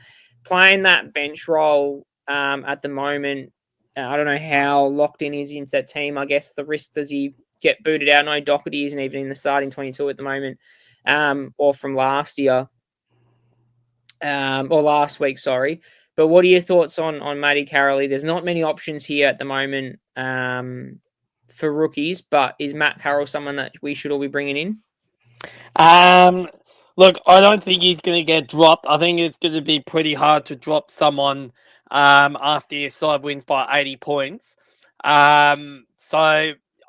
playing that bench role at the moment. I don't know how locked in is into that team. I guess the risk, does he get booted out? No, Doherty isn't even in the starting 22 at the moment, or from last year, or last week, sorry. But what are your thoughts on Matty Carroll? There's not many options here at the moment for rookies, but is Matt Carroll someone that we should all be bringing in? Look, I don't think he's going to get dropped. I think it's going to be pretty hard to drop someone after your side wins by 80 points. So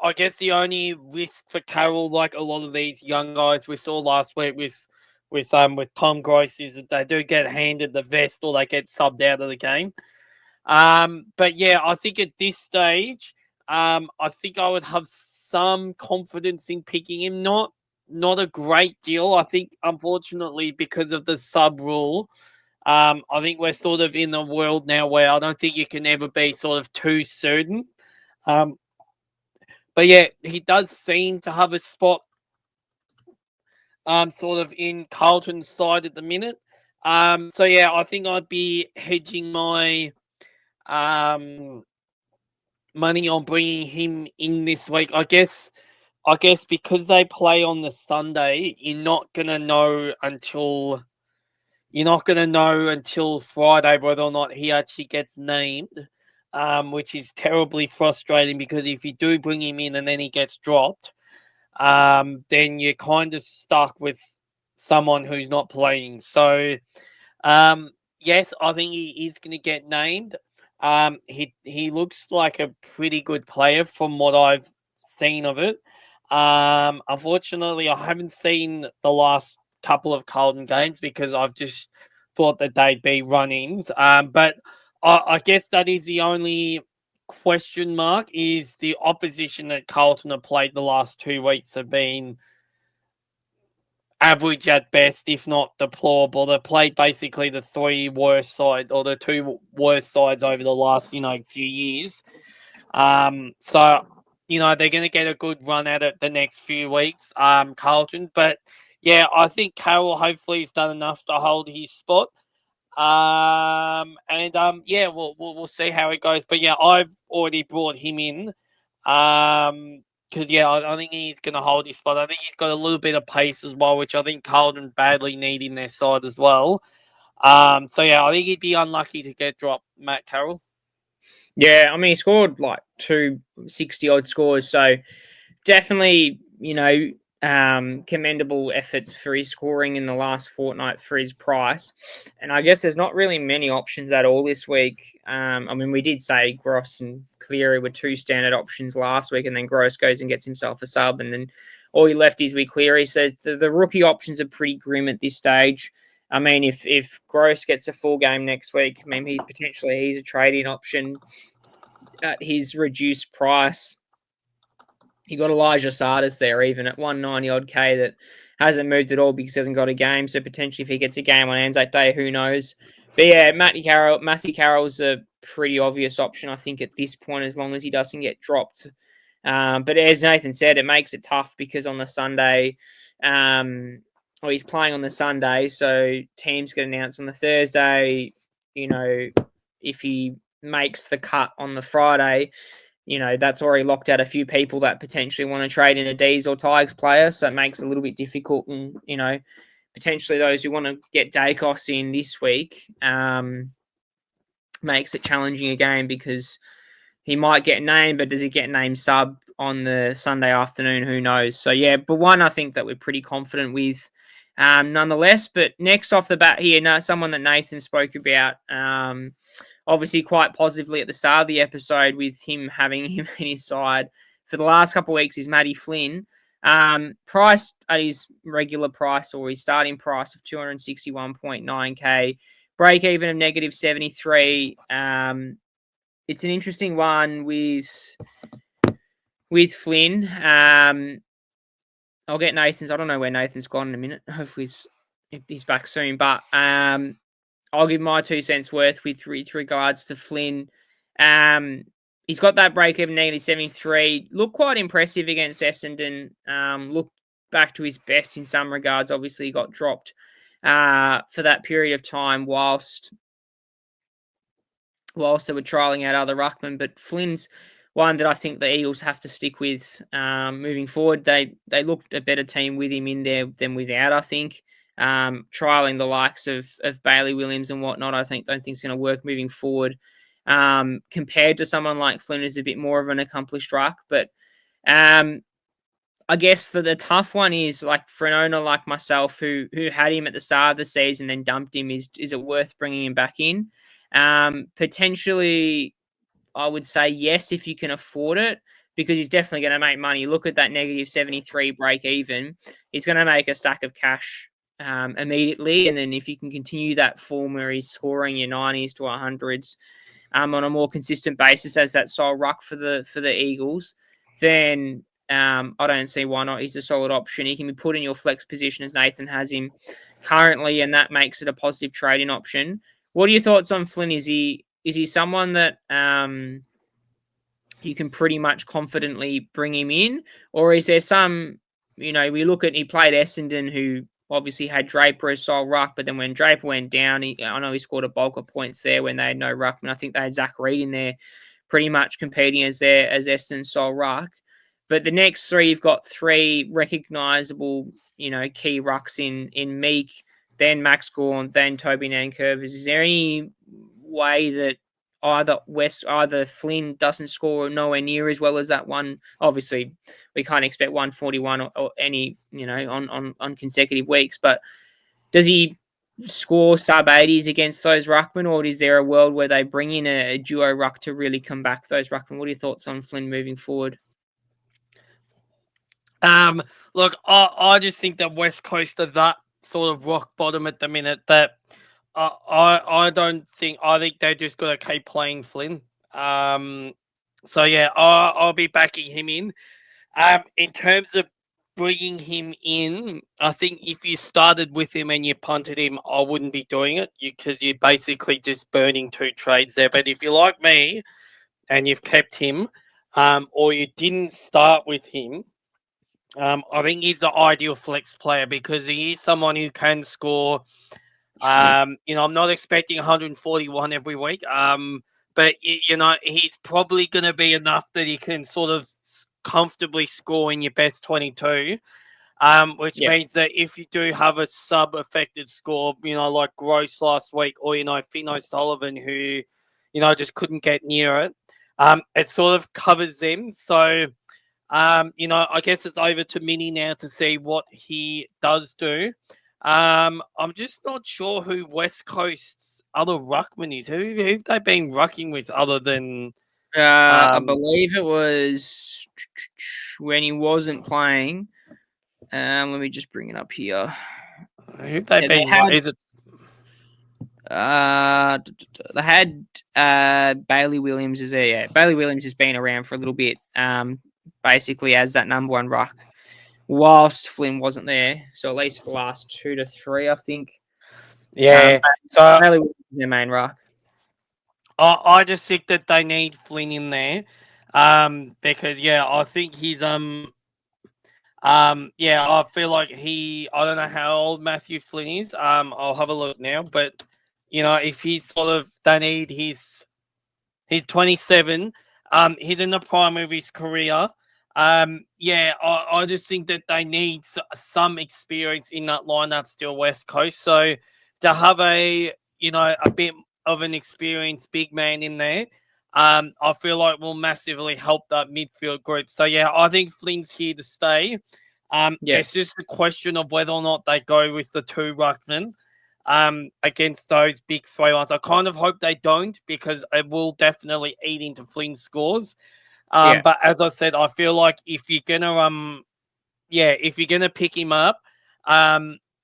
I guess the only risk for Carroll, like a lot of these young guys we saw last week with Tom Gross, is that they do get handed the vest or they get subbed out of the game. But yeah, I think at this stage, I think I would have some confidence in picking him. Not a great deal. I think, unfortunately, because of the sub rule, I think we're sort of in a world now where I don't think you can ever be sort of too certain. But yeah, he does seem to have a spot sort of in Carlton's side at the minute. So yeah, I think I'd be hedging my money on bringing him in this week. I guess because they play on the Sunday, you're not gonna know until Friday whether or not he actually gets named, which is terribly frustrating because if you do bring him in and then he gets dropped, then you're kind of stuck with someone who's not playing. So, yes, I think he is going to get named. He looks like a pretty good player from what I've seen of it. Unfortunately, I haven't seen the last couple of Carlton games because I've just thought that they'd be run-ins. But I guess that is the only question mark, is the opposition that Carlton have played the last 2 weeks have been average at best, if not deplorable. They've played basically the 3 worst sides or the 2 worst sides over the last, few years. So, they're going to get a good run at it the next few weeks, Carlton. But, yeah, I think Carroll hopefully has done enough to hold his spot. Yeah, we'll see how it goes. But, yeah, I've already brought him in because, yeah, I think he's going to hold his spot. I think he's got a little bit of pace as well, which I think Carlton badly need in their side as well. So, yeah, I think he'd be unlucky to get dropped, Matt Carroll. Yeah, I mean, he scored like 260-odd scores, so definitely, commendable efforts for his scoring in the last fortnight for his price. And I guess there's not really many options at all this week. I mean, we did say Gross and Cleary were two standard options last week, and then Gross goes and gets himself a sub, and then all he left is with Cleary. So the rookie options are pretty grim at this stage. I mean, if Gross gets a full game next week, I mean, he's a trade-in option at his reduced price. You got Elijah Sardis there, even at 190 odd K, that hasn't moved at all because he hasn't got a game. So potentially, if he gets a game on Anzac Day, who knows? But yeah, Matthew Carroll's a pretty obvious option, I think, at this point, as long as he doesn't get dropped. But as Nathan said, it makes it tough because on the Sunday, he's playing on the Sunday, so teams get announced on the Thursday. You know, if he makes the cut on the Friday, you know, that's already locked out a few people that potentially want to trade in a D's or Tigers player. So it makes it a little bit difficult. And, you know, potentially those who want to get Dacos in this week makes it challenging again because he might get named, but does he get named sub on the Sunday afternoon? Who knows? So, yeah, but one I think that we're pretty confident with nonetheless. But next off the bat here, someone that Nathan spoke about, obviously quite positively at the start of the episode with him having him in his side for the last couple of weeks is Matty Flynn. Priced at his regular price or his starting price of 261.9k, break even of negative 73. It's an interesting one with Flynn. I'll get Nathan's. I don't know where Nathan's gone in a minute. Hopefully he's back soon. But I'll give my 2 cents worth with regards to Flynn. He's got that break-even negative 73. Looked quite impressive against Essendon. Looked back to his best in some regards. Obviously, he got dropped for that period of time whilst they were trialling out other ruckmen. But Flynn's one that I think the Eagles have to stick with moving forward. They looked a better team with him in there than without, I think. Trialing the likes of Bailey Williams and whatnot, I don't think it's going to work moving forward. Compared to someone like Flynn, who's a bit more of an accomplished ruck. But I guess the tough one is like for an owner like myself who had him at the start of the season then dumped him, is it worth bringing him back in? Potentially, I would say yes if you can afford it, because he's definitely going to make money. Look at that negative 73 break even. He's going to make a stack of cash immediately. And then if you can continue that form where he's scoring your 90s to 100s on a more consistent basis as that sole ruck for the Eagles, then I don't see why not. He's a solid option. He can be put in your flex position as Nathan has him currently, and that makes it a positive trading option. What are your thoughts on Flynn? Is he someone that you can pretty much confidently bring him in? Or is there some, you know, he played Essendon, who obviously had Draper as sole ruck, but then when Draper went down, I know he scored a bulk of points there when they had no ruckman. I think they had Zach Reid in there pretty much competing as Essendon's sole ruck. But the next three, you've got three recognisable, you know, key rucks in Meek, then Max Gawn, then Toby Nankervis. Is there any way that either Flynn doesn't score nowhere near as well as that one? Obviously, we can't expect 141 or any, you know, on consecutive weeks, but does he score sub-80s against those ruckmen, or is there a world where they bring in a duo ruck to really come back those ruckmen? What are your thoughts on Flynn moving forward? Look, I just think that West Coast are that sort of rock bottom at the minute that I think they just got to keep playing Flynn. So yeah, I'll be backing him in. In terms of bringing him in, I think if you started with him and you punted him, I wouldn't be doing it because you're basically just burning two trades there. But if you're like me and you've kept him, or you didn't start with him, I think he's the ideal flex player because he is someone who can score. You know, I'm not expecting 141 every week, but you know, he's probably going to be enough that he can sort of comfortably score in your best 22. Which means that if you do have a sub-affected score, you know, like Gross last week, or you know, Fino Sullivan, who, you know, just couldn't get near it, it sort of covers them. So I guess it's over to Mini now to see what he does do. I'm just not sure who West Coast's other ruckman is. Who've they been rucking with other than? I believe it was when he wasn't playing. Let me just bring it up here. Who've they been? Is it? They had Bailey Williams is there. Yeah, Bailey Williams has been around for a little bit. Basically as that number one ruck, whilst Flynn wasn't there. So at least for the last 2 to 3, I think. Yeah. So Bailey Williams is their main ruck. I just think that they need Flynn in there, because I think he's I feel like I don't know how old Matthew Flynn is. I'll have a look now, but if he's they need he's 27. He's in the prime of his career. I just think that they need some experience in that lineup still, West Coast. So to have a bit of an experienced big man in there, I feel like will massively help that midfield group. So I think Flynn's here to stay. It's just a question of whether or not they go with the 2 ruckmen against those big 3 ones. I kind of hope they don't, because it will definitely eat into Flynn's scores. But as I said, I feel like if you're gonna pick him up,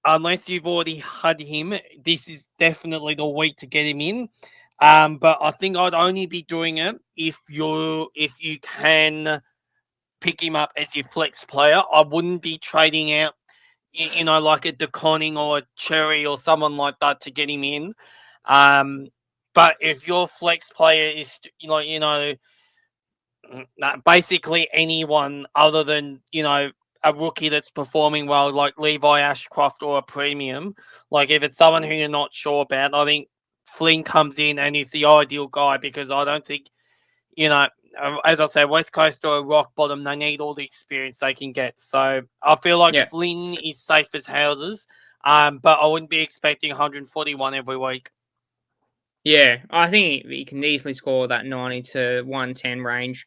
unless you've already had him, this is definitely the week to get him in. But I think I'd only be doing it if you can pick him up as your flex player. I wouldn't be trading out, like a DeConning or a Cherry or someone like that to get him in. But if your flex player is, basically anyone other than, a rookie that's performing well, like Levi Ashcroft or a premium, like if it's someone who you're not sure about, I think Flynn comes in and is the ideal guy, because I don't think, as I say, West Coast or a rock bottom, they need all the experience they can get. So I feel like Flynn is safe as houses, but I wouldn't be expecting 141 every week. Yeah, I think he can easily score that 90 to 110 range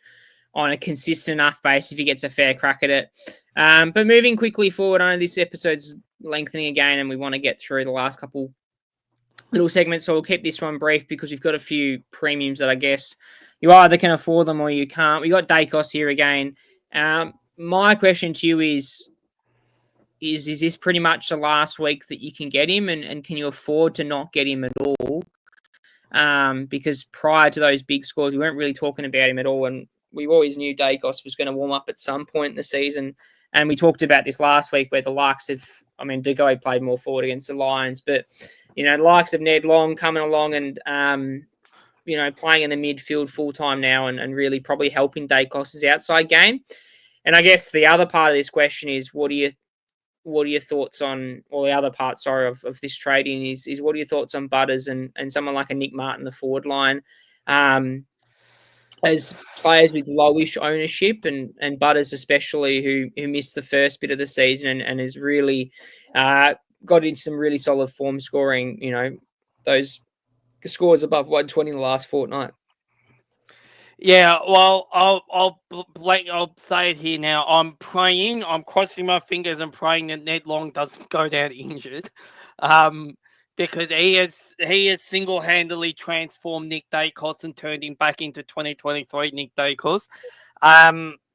on a consistent enough base if he gets a fair crack at it. But moving quickly forward, I know this episode's lengthening again and we want to get through the last couple little segments, so we'll keep this one brief because we've got a few premiums that I guess you either can afford them or you can't. We got Dacos here again. My question to you is this pretty much the last week that you can get him, and can you afford to not get him at all? Because prior to those big scores, we weren't really talking about him at all, and we always knew Dacos was going to warm up at some point in the season. And we talked about this last week where the likes of, Degoe played more forward against the Lions, but, the likes of Ned Long coming along and, playing in the midfield full-time now and really probably helping Dacos' outside game. And I guess the other part of this question is, what are your thoughts on, or the other part, of this trading is what are your thoughts on Butters and someone like a Nick Martin, the forward line, as players with lowish ownership and Butters especially who missed the first bit of the season and has really got into some really solid form scoring, those scores above 120 in the last fortnight. Yeah, well, I'll say it here now. I'm crossing my fingers and praying that Ned Long doesn't go down injured, because he has single-handedly transformed Nick Dacos and turned him back into 2023 Nick Dacos.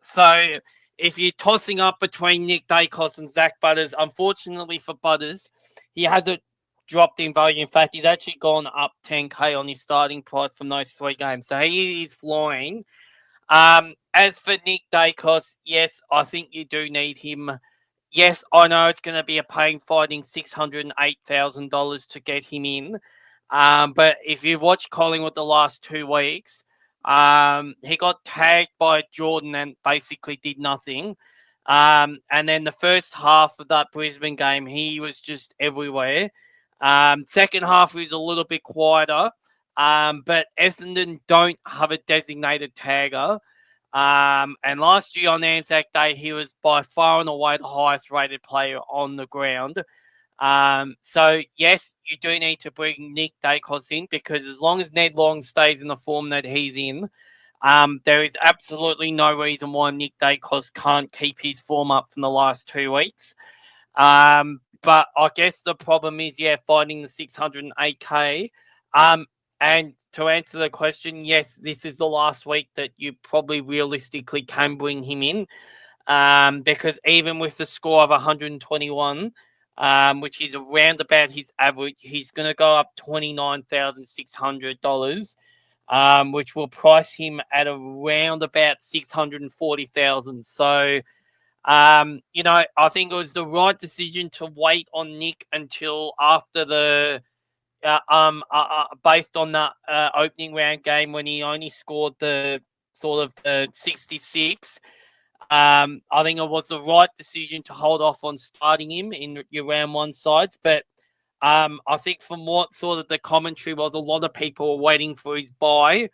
So if you're tossing up between Nick Dacos and Zach Butters, unfortunately for Butters, he hasn't dropped in value. In fact, he's actually gone up 10K on his starting price from those 3 games. So he is flying. As for Nick Dacos, yes, I think you do need him. Yes, I know it's going to be a pain fighting $608,000 to get him in. But if you've watched Collingwood the last 2 weeks, he got tagged by Jordan and basically did nothing. And then the first half of that Brisbane game, he was just everywhere. Second half was a little bit quieter, but Essendon don't have a designated tagger. And last year on ANZAC Day, he was by far and away the highest rated player on the ground. So, yes, you do need to bring Nick Dacos in, because as long as Ned Long stays in the form that he's in, There is absolutely no reason why Nick Dacos can't keep his form up from the last 2 weeks. But I guess the problem is, finding the 608K. And to answer the question, yes, this is the last week that you probably realistically can bring him in. Because even with the score of 121, which is around about his average, he's going to go up $29,600, which will price him at around about 640,000. So, I think it was the right decision to wait on Nick until after the based on that opening round game when he only scored the sort of the 66. I think it was the right decision to hold off on starting him in your round one sides. But I think from what sort of the commentary was, a lot of people were waiting for his bye,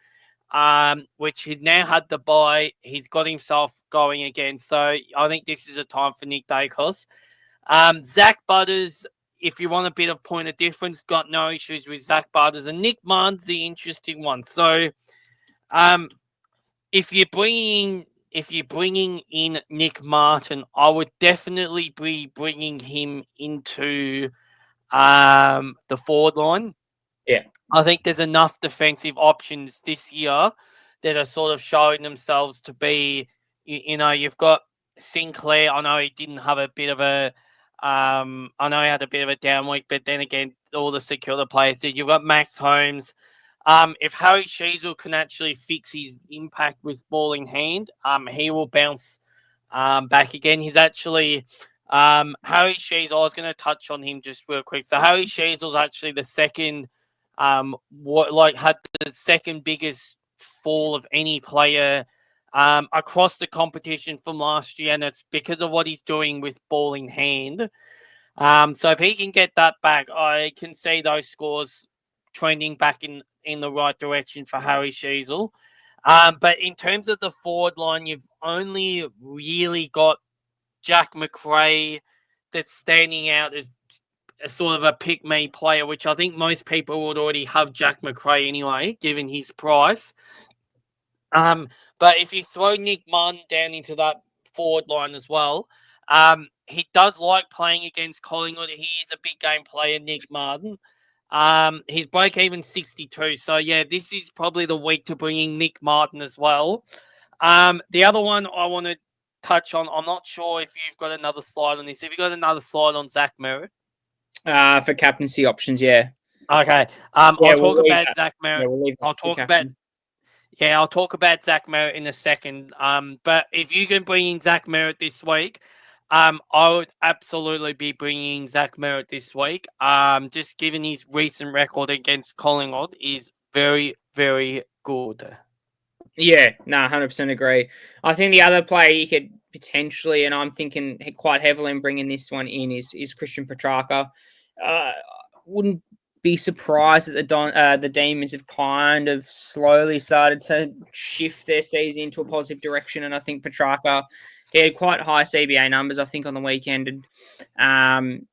which he's now had the bye. He's got himself going again. So I think this is a time for Nick Dacos. Zach Butters, if you want a bit of point of difference, got no issues with Zach Butters. And Nick Martin's the interesting one. So if you're bringing in Nick Martin, I would definitely be bringing him into the forward line. Yeah. I think there's enough defensive options this year that are sort of showing themselves to be, you've got Sinclair. I know he didn't have a bit of a, I know he had a bit of a down week, but then again, all the secure players did. You've got Max Holmes. If Harry Sheezel can actually fix his impact with ball in hand, he will bounce back again. He's actually Harry Sheezel. I was going to touch on him just real quick. So Harry Sheezel's actually the second, had the second biggest fall of any player across the competition from last year, and it's because of what he's doing with ball in hand. So if he can get that back, I can see those scores trending back in the right direction for Harry Sheezel. But in terms of the forward line, you've only really got Jack Macrae that's standing out as a sort of a pick-me player, which I think most people would already have Jack Macrae anyway, given his price. But if you throw Nick Martin down into that forward line as well, he does like playing against Collingwood. He is a big game player, Nick Martin. His break-even 62. So, yeah, this is probably the week to bring in Nick Martin as well. The other one I want to touch on, I'm not sure if you've got another slide on this. Have you got another slide on Zach Merritt? For captaincy options, yeah. Okay. I'll talk about Zach Merritt. I'll talk about Zach Merritt in a second. But if you can bring in Zach Merritt this week, I would absolutely be bringing Zach Merritt this week. Just given his recent record against Collingwood is very, very good. Yeah, 100% agree. I think the other player you could potentially, and I'm thinking quite heavily in bringing this one in, is Christian Petrarca. Wouldn't be surprised that the Demons have kind of slowly started to shift their season into a positive direction, and I think Petrarca, he had quite high CBA numbers, I think, on the weekend, and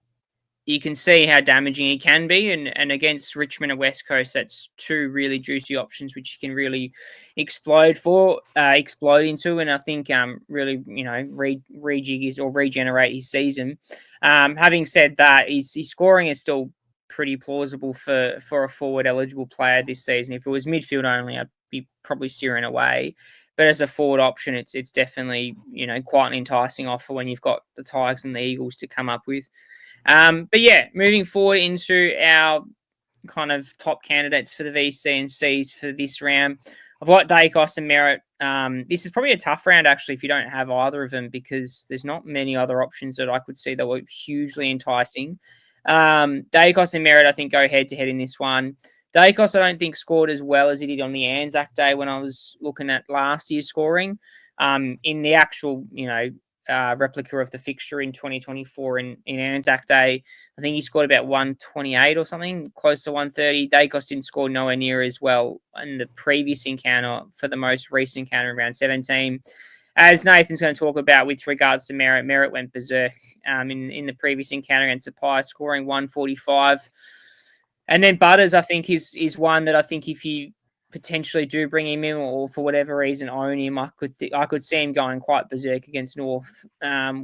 you can see how damaging he can be, and against Richmond and West Coast, that's two really juicy options which you can really explode into, and I think really rejig his or regenerate his season. Having said that, his scoring is still pretty plausible for a forward eligible player this season. If it was midfield only, I'd be probably steering away. But as a forward option, it's definitely quite an enticing offer when you've got the Tigers and the Eagles to come up with. But yeah, moving forward into our kind of top candidates for the VC and Cs for this round, I've got Dacos and Merritt. This is probably a tough round, actually, if you don't have either of them, because there's not many other options that I could see that were hugely enticing. Dacos and Merritt, I think, go head-to-head in this one. Dacos, I don't think, scored as well as he did on the ANZAC day when I was looking at last year's scoring. In the actual, replica of the fixture in 2024 in ANZAC Day, I think he scored about 128 or something, close to 130. Dacos didn't score nowhere near as well in the previous encounter for the most recent encounter in round 17. As Nathan's going to talk about with regards to Merritt, Merritt went berserk in the previous encounter against Sapphire, scoring 145. And then Butters, I think, is one that I think if you potentially do bring him in, or for whatever reason own him, I could see him going quite berserk against North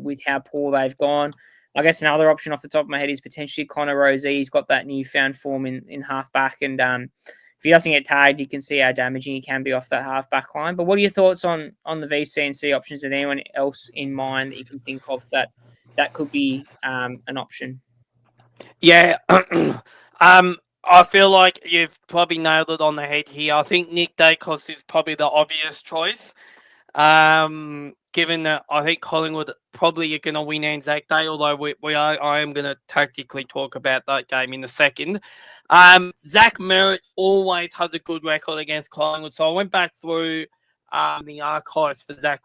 with how poor they've gone. I guess another option off the top of my head is potentially Connor Rosie. He's got that newfound form in half back, and if he doesn't get tagged, you can see how damaging he can be off that half back line. But what are your thoughts on the VC and C options? Is anyone else in mind that you can think of that could be an option? Yeah. I feel like you've probably nailed it on the head here. I think Nick Dacos is probably the obvious choice. Given that I think Collingwood probably are going to win ANZAC Day, although I am going to tactically talk about that game in a second. Zach Merritt always has a good record against Collingwood, so I went back through the archives for Zach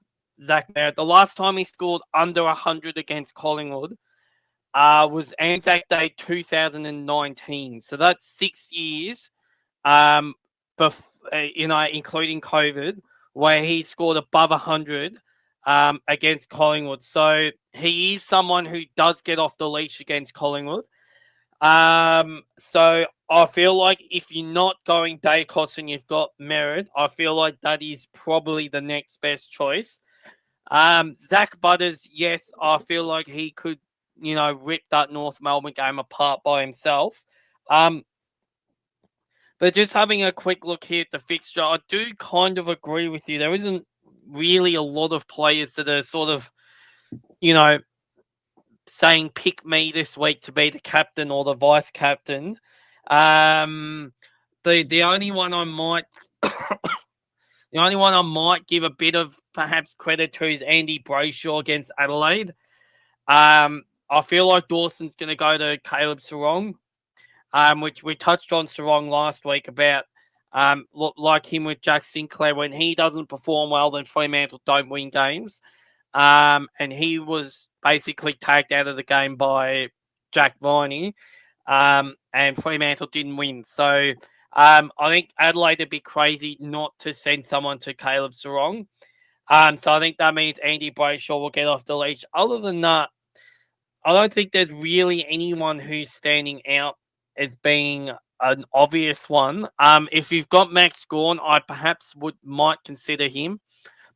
Merritt. The last time he scored under 100 against Collingwood was ANZAC Day 2019. So that's 6 years, including COVID, where he scored above 100 against Collingwood. So he is someone who does get off the leash against Collingwood. So I feel like if you're not going Dacos and you've got Merritt, I feel like that is probably the next best choice. Zach Butters, yes, I feel like he could, rip that North Melbourne game apart by himself. But just having a quick look here at the fixture, I do kind of agree with you. There isn't really a lot of players that are sort of, saying pick me this week to be the captain or the vice captain. The only one I might give a bit of perhaps credit to is Andy Brayshaw against Adelaide. I feel like Dawson's going to go to Caleb Sarong, which we touched on Sarong last week about like him with Jack Sinclair. When he doesn't perform well, then Fremantle don't win games. And he was basically tagged out of the game by Jack Viney, and Fremantle didn't win. So I think Adelaide would be crazy not to send someone to Caleb Sarong. So I think that means Andy Brayshaw will get off the leash. Other than that, I don't think there's really anyone who's standing out as being an obvious one. If you've got Max Gawn, I perhaps might consider him.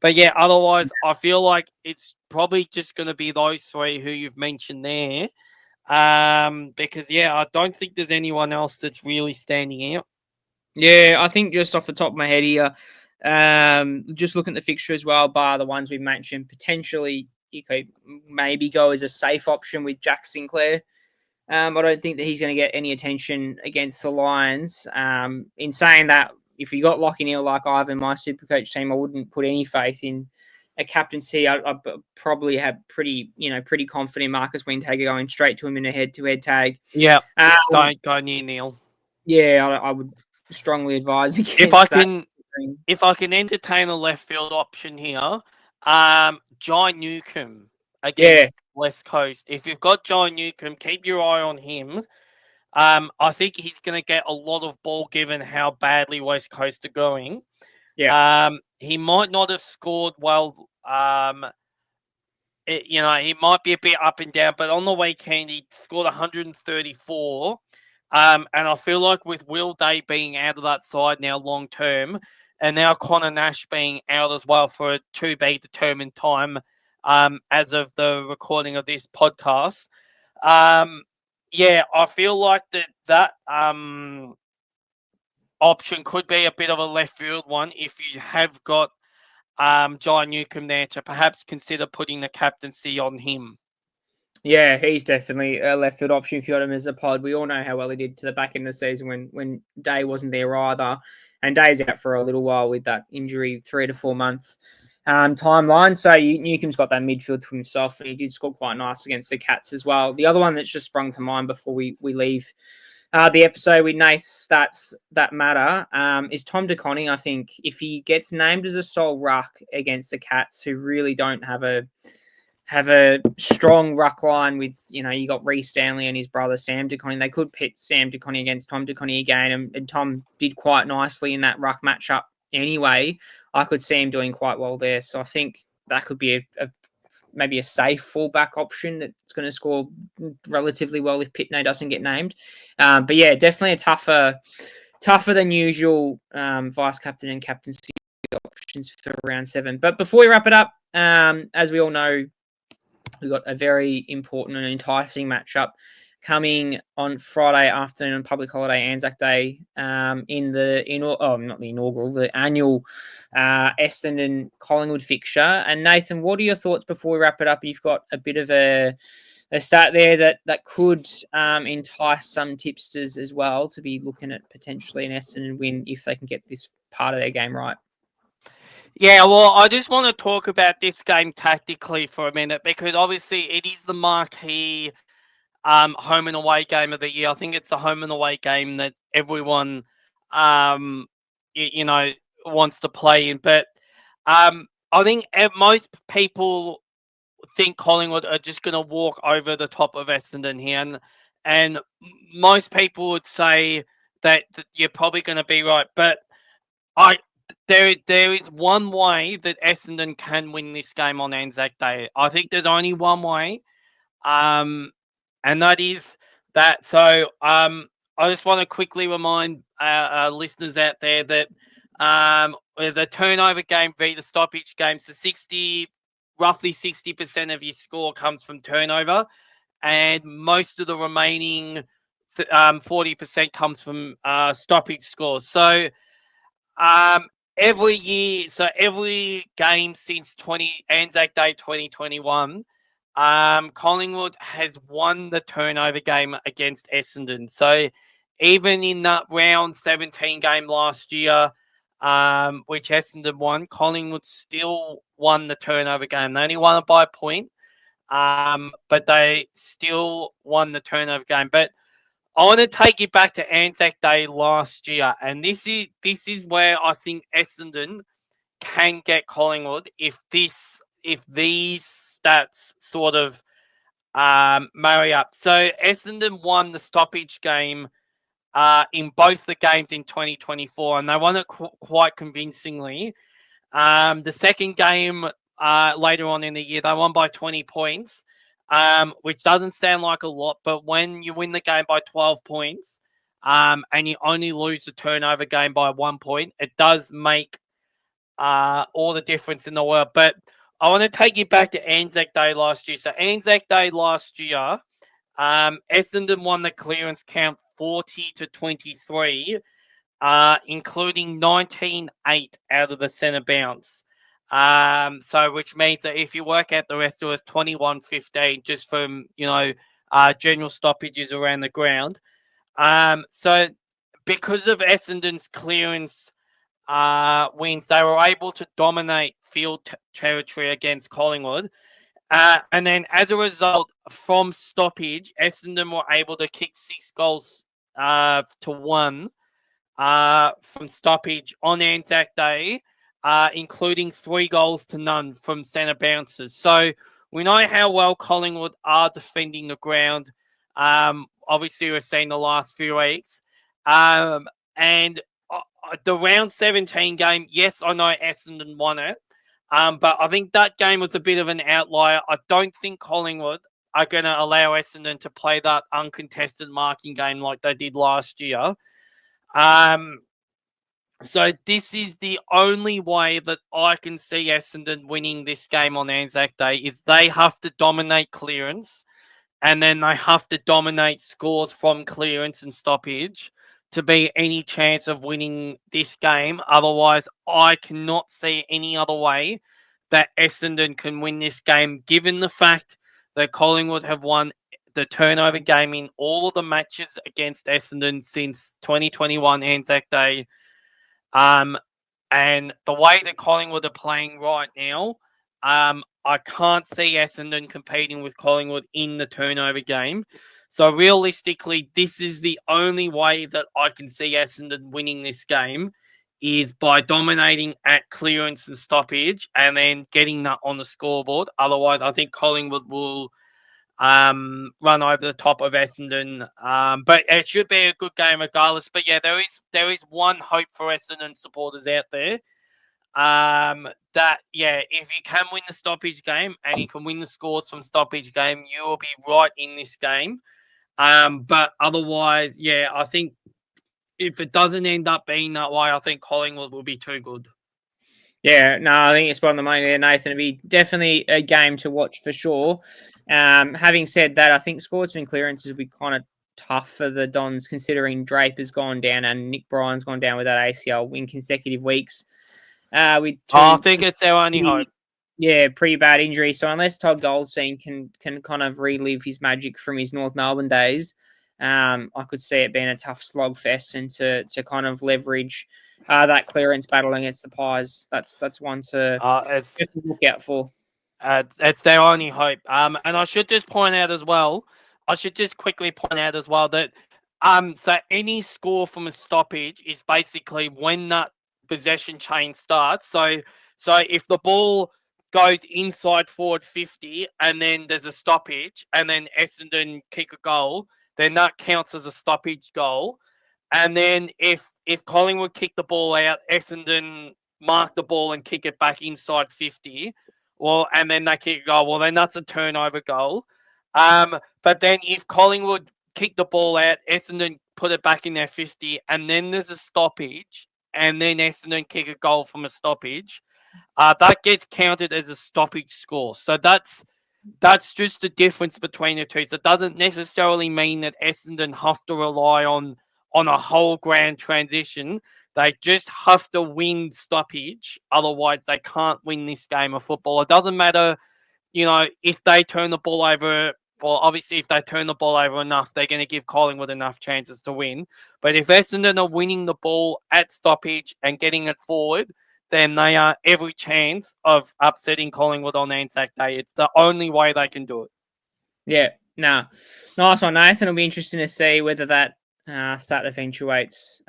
But yeah, otherwise, I feel like it's probably just going to be those three who you've mentioned there. Because, yeah, I don't think there's anyone else that's really standing out. Yeah, I think just off the top of my head here, just looking at the fixture as well, bar the ones we've mentioned, potentially you could maybe go as a safe option with Jack Sinclair. I don't think that he's going to get any attention against the Lions. In saying that, if you got Lockie Neal like I have in my SuperCoach team, I wouldn't put any faith in a captaincy. I'd probably have pretty confident Marcus Windhager going straight to him in a head-to-head tag. Yeah, don't go near Neal. Yeah, I would strongly advise against that. If I can entertain a left field option here, Jai Newcomb against West Coast. If you've got Jai Newcomb, keep your eye on him. I think he's going to get a lot of ball given how badly West Coast are going. Yeah. He might not have scored well. He might be a bit up and down, but on the weekend he scored 134. And I feel like with Will Day being out of that side now long term, and now Connor Nash being out as well for a to be determined time, as of the recording of this podcast. I feel like that option could be a bit of a left field one if you have got Jai Newcomb there to perhaps consider putting the captaincy on him. Yeah, he's definitely a left field option if you got him as a pod. We all know how well he did to the back end of the season when Day wasn't there either. And Day's out for a little while with that injury, 3 to 4 months timeline. So Newcomb's got that midfield to himself, and he did score quite nice against the Cats as well. The other one that's just sprung to mind before we leave the episode with Nath's stats that matter is Tom De Koning. I think if he gets named as a sole ruck against the Cats, who really don't have a strong ruck line with, you got Reece Stanley and his brother Sam De Koning. They could pit Sam De Koning against Tom De Koning again, and Tom did quite nicely in that ruck matchup anyway. I could see him doing quite well there. So I think that could be maybe a safe fullback option that's going to score relatively well if Pitney doesn't get named. But yeah, definitely a tougher tougher than usual vice captain and captaincy options for round 7. But before we wrap it up, as we all know, we've got a very important and enticing matchup coming on Friday afternoon on public holiday, ANZAC Day, not the inaugural, the annual Essendon Collingwood fixture. And Nathan, what are your thoughts before we wrap it up? You've got a bit of a start there that could entice some tipsters as well to be looking at potentially an Essendon win if they can get this part of their game right. Yeah, well, I just want to talk about this game tactically for a minute because obviously it is the marquee home and away game of the year. I think it's the home and away game that everyone, wants to play in. But I think most people think Collingwood are just going to walk over the top of Essendon here, and most people would say that you're probably going to be right. But there is one way that Essendon can win this game on ANZAC Day. I think there's only one way, and that is that. So I just want to quickly remind our listeners out there that the turnover game v the stoppage game, so roughly 60% of your score comes from turnover, and most of the remaining 40% comes from stoppage scores. So every year, so every game since ANZAC Day 2021, Collingwood has won the turnover game against Essendon. So even in that round 17 game last year, which Essendon won, Collingwood still won the turnover game. They only won it by a point, but they still won the turnover game. But I want to take you back to ANZAC Day last year, and this is where I think Essendon can get Collingwood if these stats sort of marry up. So Essendon won the stoppage game in both the games in 2024, and they won it quite convincingly. The second game later on in the year, they won by 20 points, which doesn't sound like a lot, but when you win the game by 12 points and you only lose the turnover game by 1 point, it does make all the difference in the world. But I want to take you back to ANZAC Day last year. So ANZAC Day last year, Essendon won the clearance count 40-23, including 19-8 out of the centre bounce. So which means that if you work out the rest, it was 21-15 just from, general stoppages around the ground. So because of Essendon's clearance wins, they were able to dominate field territory against Collingwood. And then as a result, from stoppage, Essendon were able to kick 6 goals to 1 from stoppage on ANZAC Day, including 3 goals to none from centre bounces. So we know how well Collingwood are defending the ground. Obviously, we've seen the last few weeks. And the round 17 game, yes, I know Essendon won it. But I think that game was a bit of an outlier. I don't think Collingwood are going to allow Essendon to play that uncontested marking game like they did last year. So this is the only way that I can see Essendon winning this game on ANZAC Day is they have to dominate clearance and then they have to dominate scores from clearance and stoppage to be any chance of winning this game. Otherwise, I cannot see any other way that Essendon can win this game, given the fact that Collingwood have won the turnover game in all of the matches against Essendon since 2021 ANZAC Day. And the way that Collingwood are playing right now, I can't see Essendon competing with Collingwood in the turnover game. So realistically, this is the only way that I can see Essendon winning this game is by dominating at clearance and stoppage and then getting that on the scoreboard. Otherwise, I think Collingwood will run over the top of Essendon. But it should be a good game regardless. But yeah, there is one hope for Essendon supporters out there. If you can win the stoppage game and you can win the scores from stoppage game, you will be right in this game. But otherwise, I think if it doesn't end up being that way, I think Collingwood will be too good. Yeah, no, I think it's spot on the money there, Nathan. It'll be definitely a game to watch for sure. Having said that, I think sportsman clearances will be kind of tough for the Dons, considering Draper's gone down and Nick Bryan's gone down with that ACL in consecutive weeks. With I two, think it's their only hope. yeah, pretty bad injury. So unless Todd Goldstein can kind of relive his magic from his North Melbourne days, I could see it being a tough slog fest and to kind of leverage that clearance battle against the Pies. That's one to just look out for. It's their only hope. And I should just point out as well. I should just quickly point out as well that so any score from a stoppage is basically when that possession chain starts. So if the ball goes inside forward 50 and then there's a stoppage and then Essendon kick a goal, then that counts as a stoppage goal. And then if Collingwood kick the ball out, Essendon mark the ball and kick it back inside 50, well, and then they kick a goal, well, then that's a turnover goal. But then if Collingwood kick the ball out, Essendon put it back in their 50, and then there's a stoppage, and then Essendon kick a goal from a stoppage, that gets counted as a stoppage score. So that's just the difference between the two. So it doesn't necessarily mean that Essendon have to rely on a whole grand transition. They just have to win stoppage. Otherwise, they can't win this game of football. It doesn't matter, if they turn the ball over. Well, obviously, if they turn the ball over enough, they're going to give Collingwood enough chances to win. But if Essendon are winning the ball at stoppage and getting it forward, then they are every chance of upsetting Collingwood on ANZAC Day. It's the only way they can do it. Yeah, no. Nice one, Nathan. It'll be interesting to see whether that start eventuates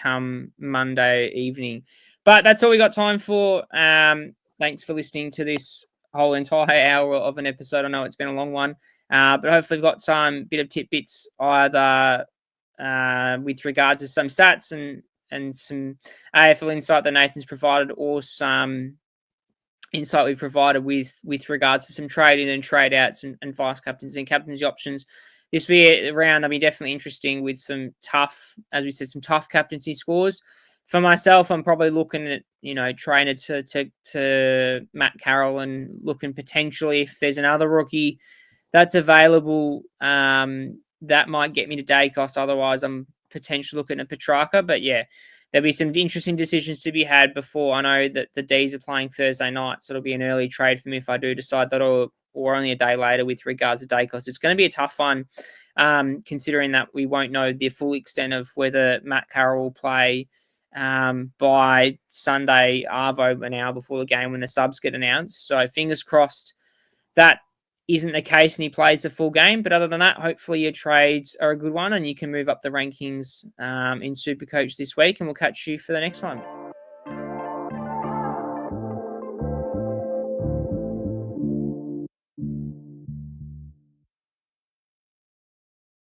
come Monday evening. But that's all we got time for. Thanks for listening to this whole entire hour of an episode. I know it's been a long one, but hopefully we've got some bit of tidbits either with regards to some stats and some AFL insight that Nathan's provided, or some insight we provided with regards to some trade in and trade outs and vice captains and captaincy options. This will be a round that'll be definitely interesting with some tough, as we said, some tough captaincy scores. For myself, I'm probably looking at, Trainor to Matt Carroll, and looking potentially if there's another rookie that's available that might get me to Dacos. Otherwise, I'm potentially looking at Petrarca. But yeah, there'll be some interesting decisions to be had before. I know that the D's are playing Thursday night, so it'll be an early trade for me if I do decide that, or only a day later with regards to Dacos. It's going to be a tough one, considering that we won't know the full extent of whether Matt Carroll will play by Sunday, Arvo, an hour before the game when the subs get announced. So fingers crossed that isn't the case and he plays the full game. But other than that, hopefully your trades are a good one and you can move up the rankings in SuperCoach this week, and we'll catch you for the next one.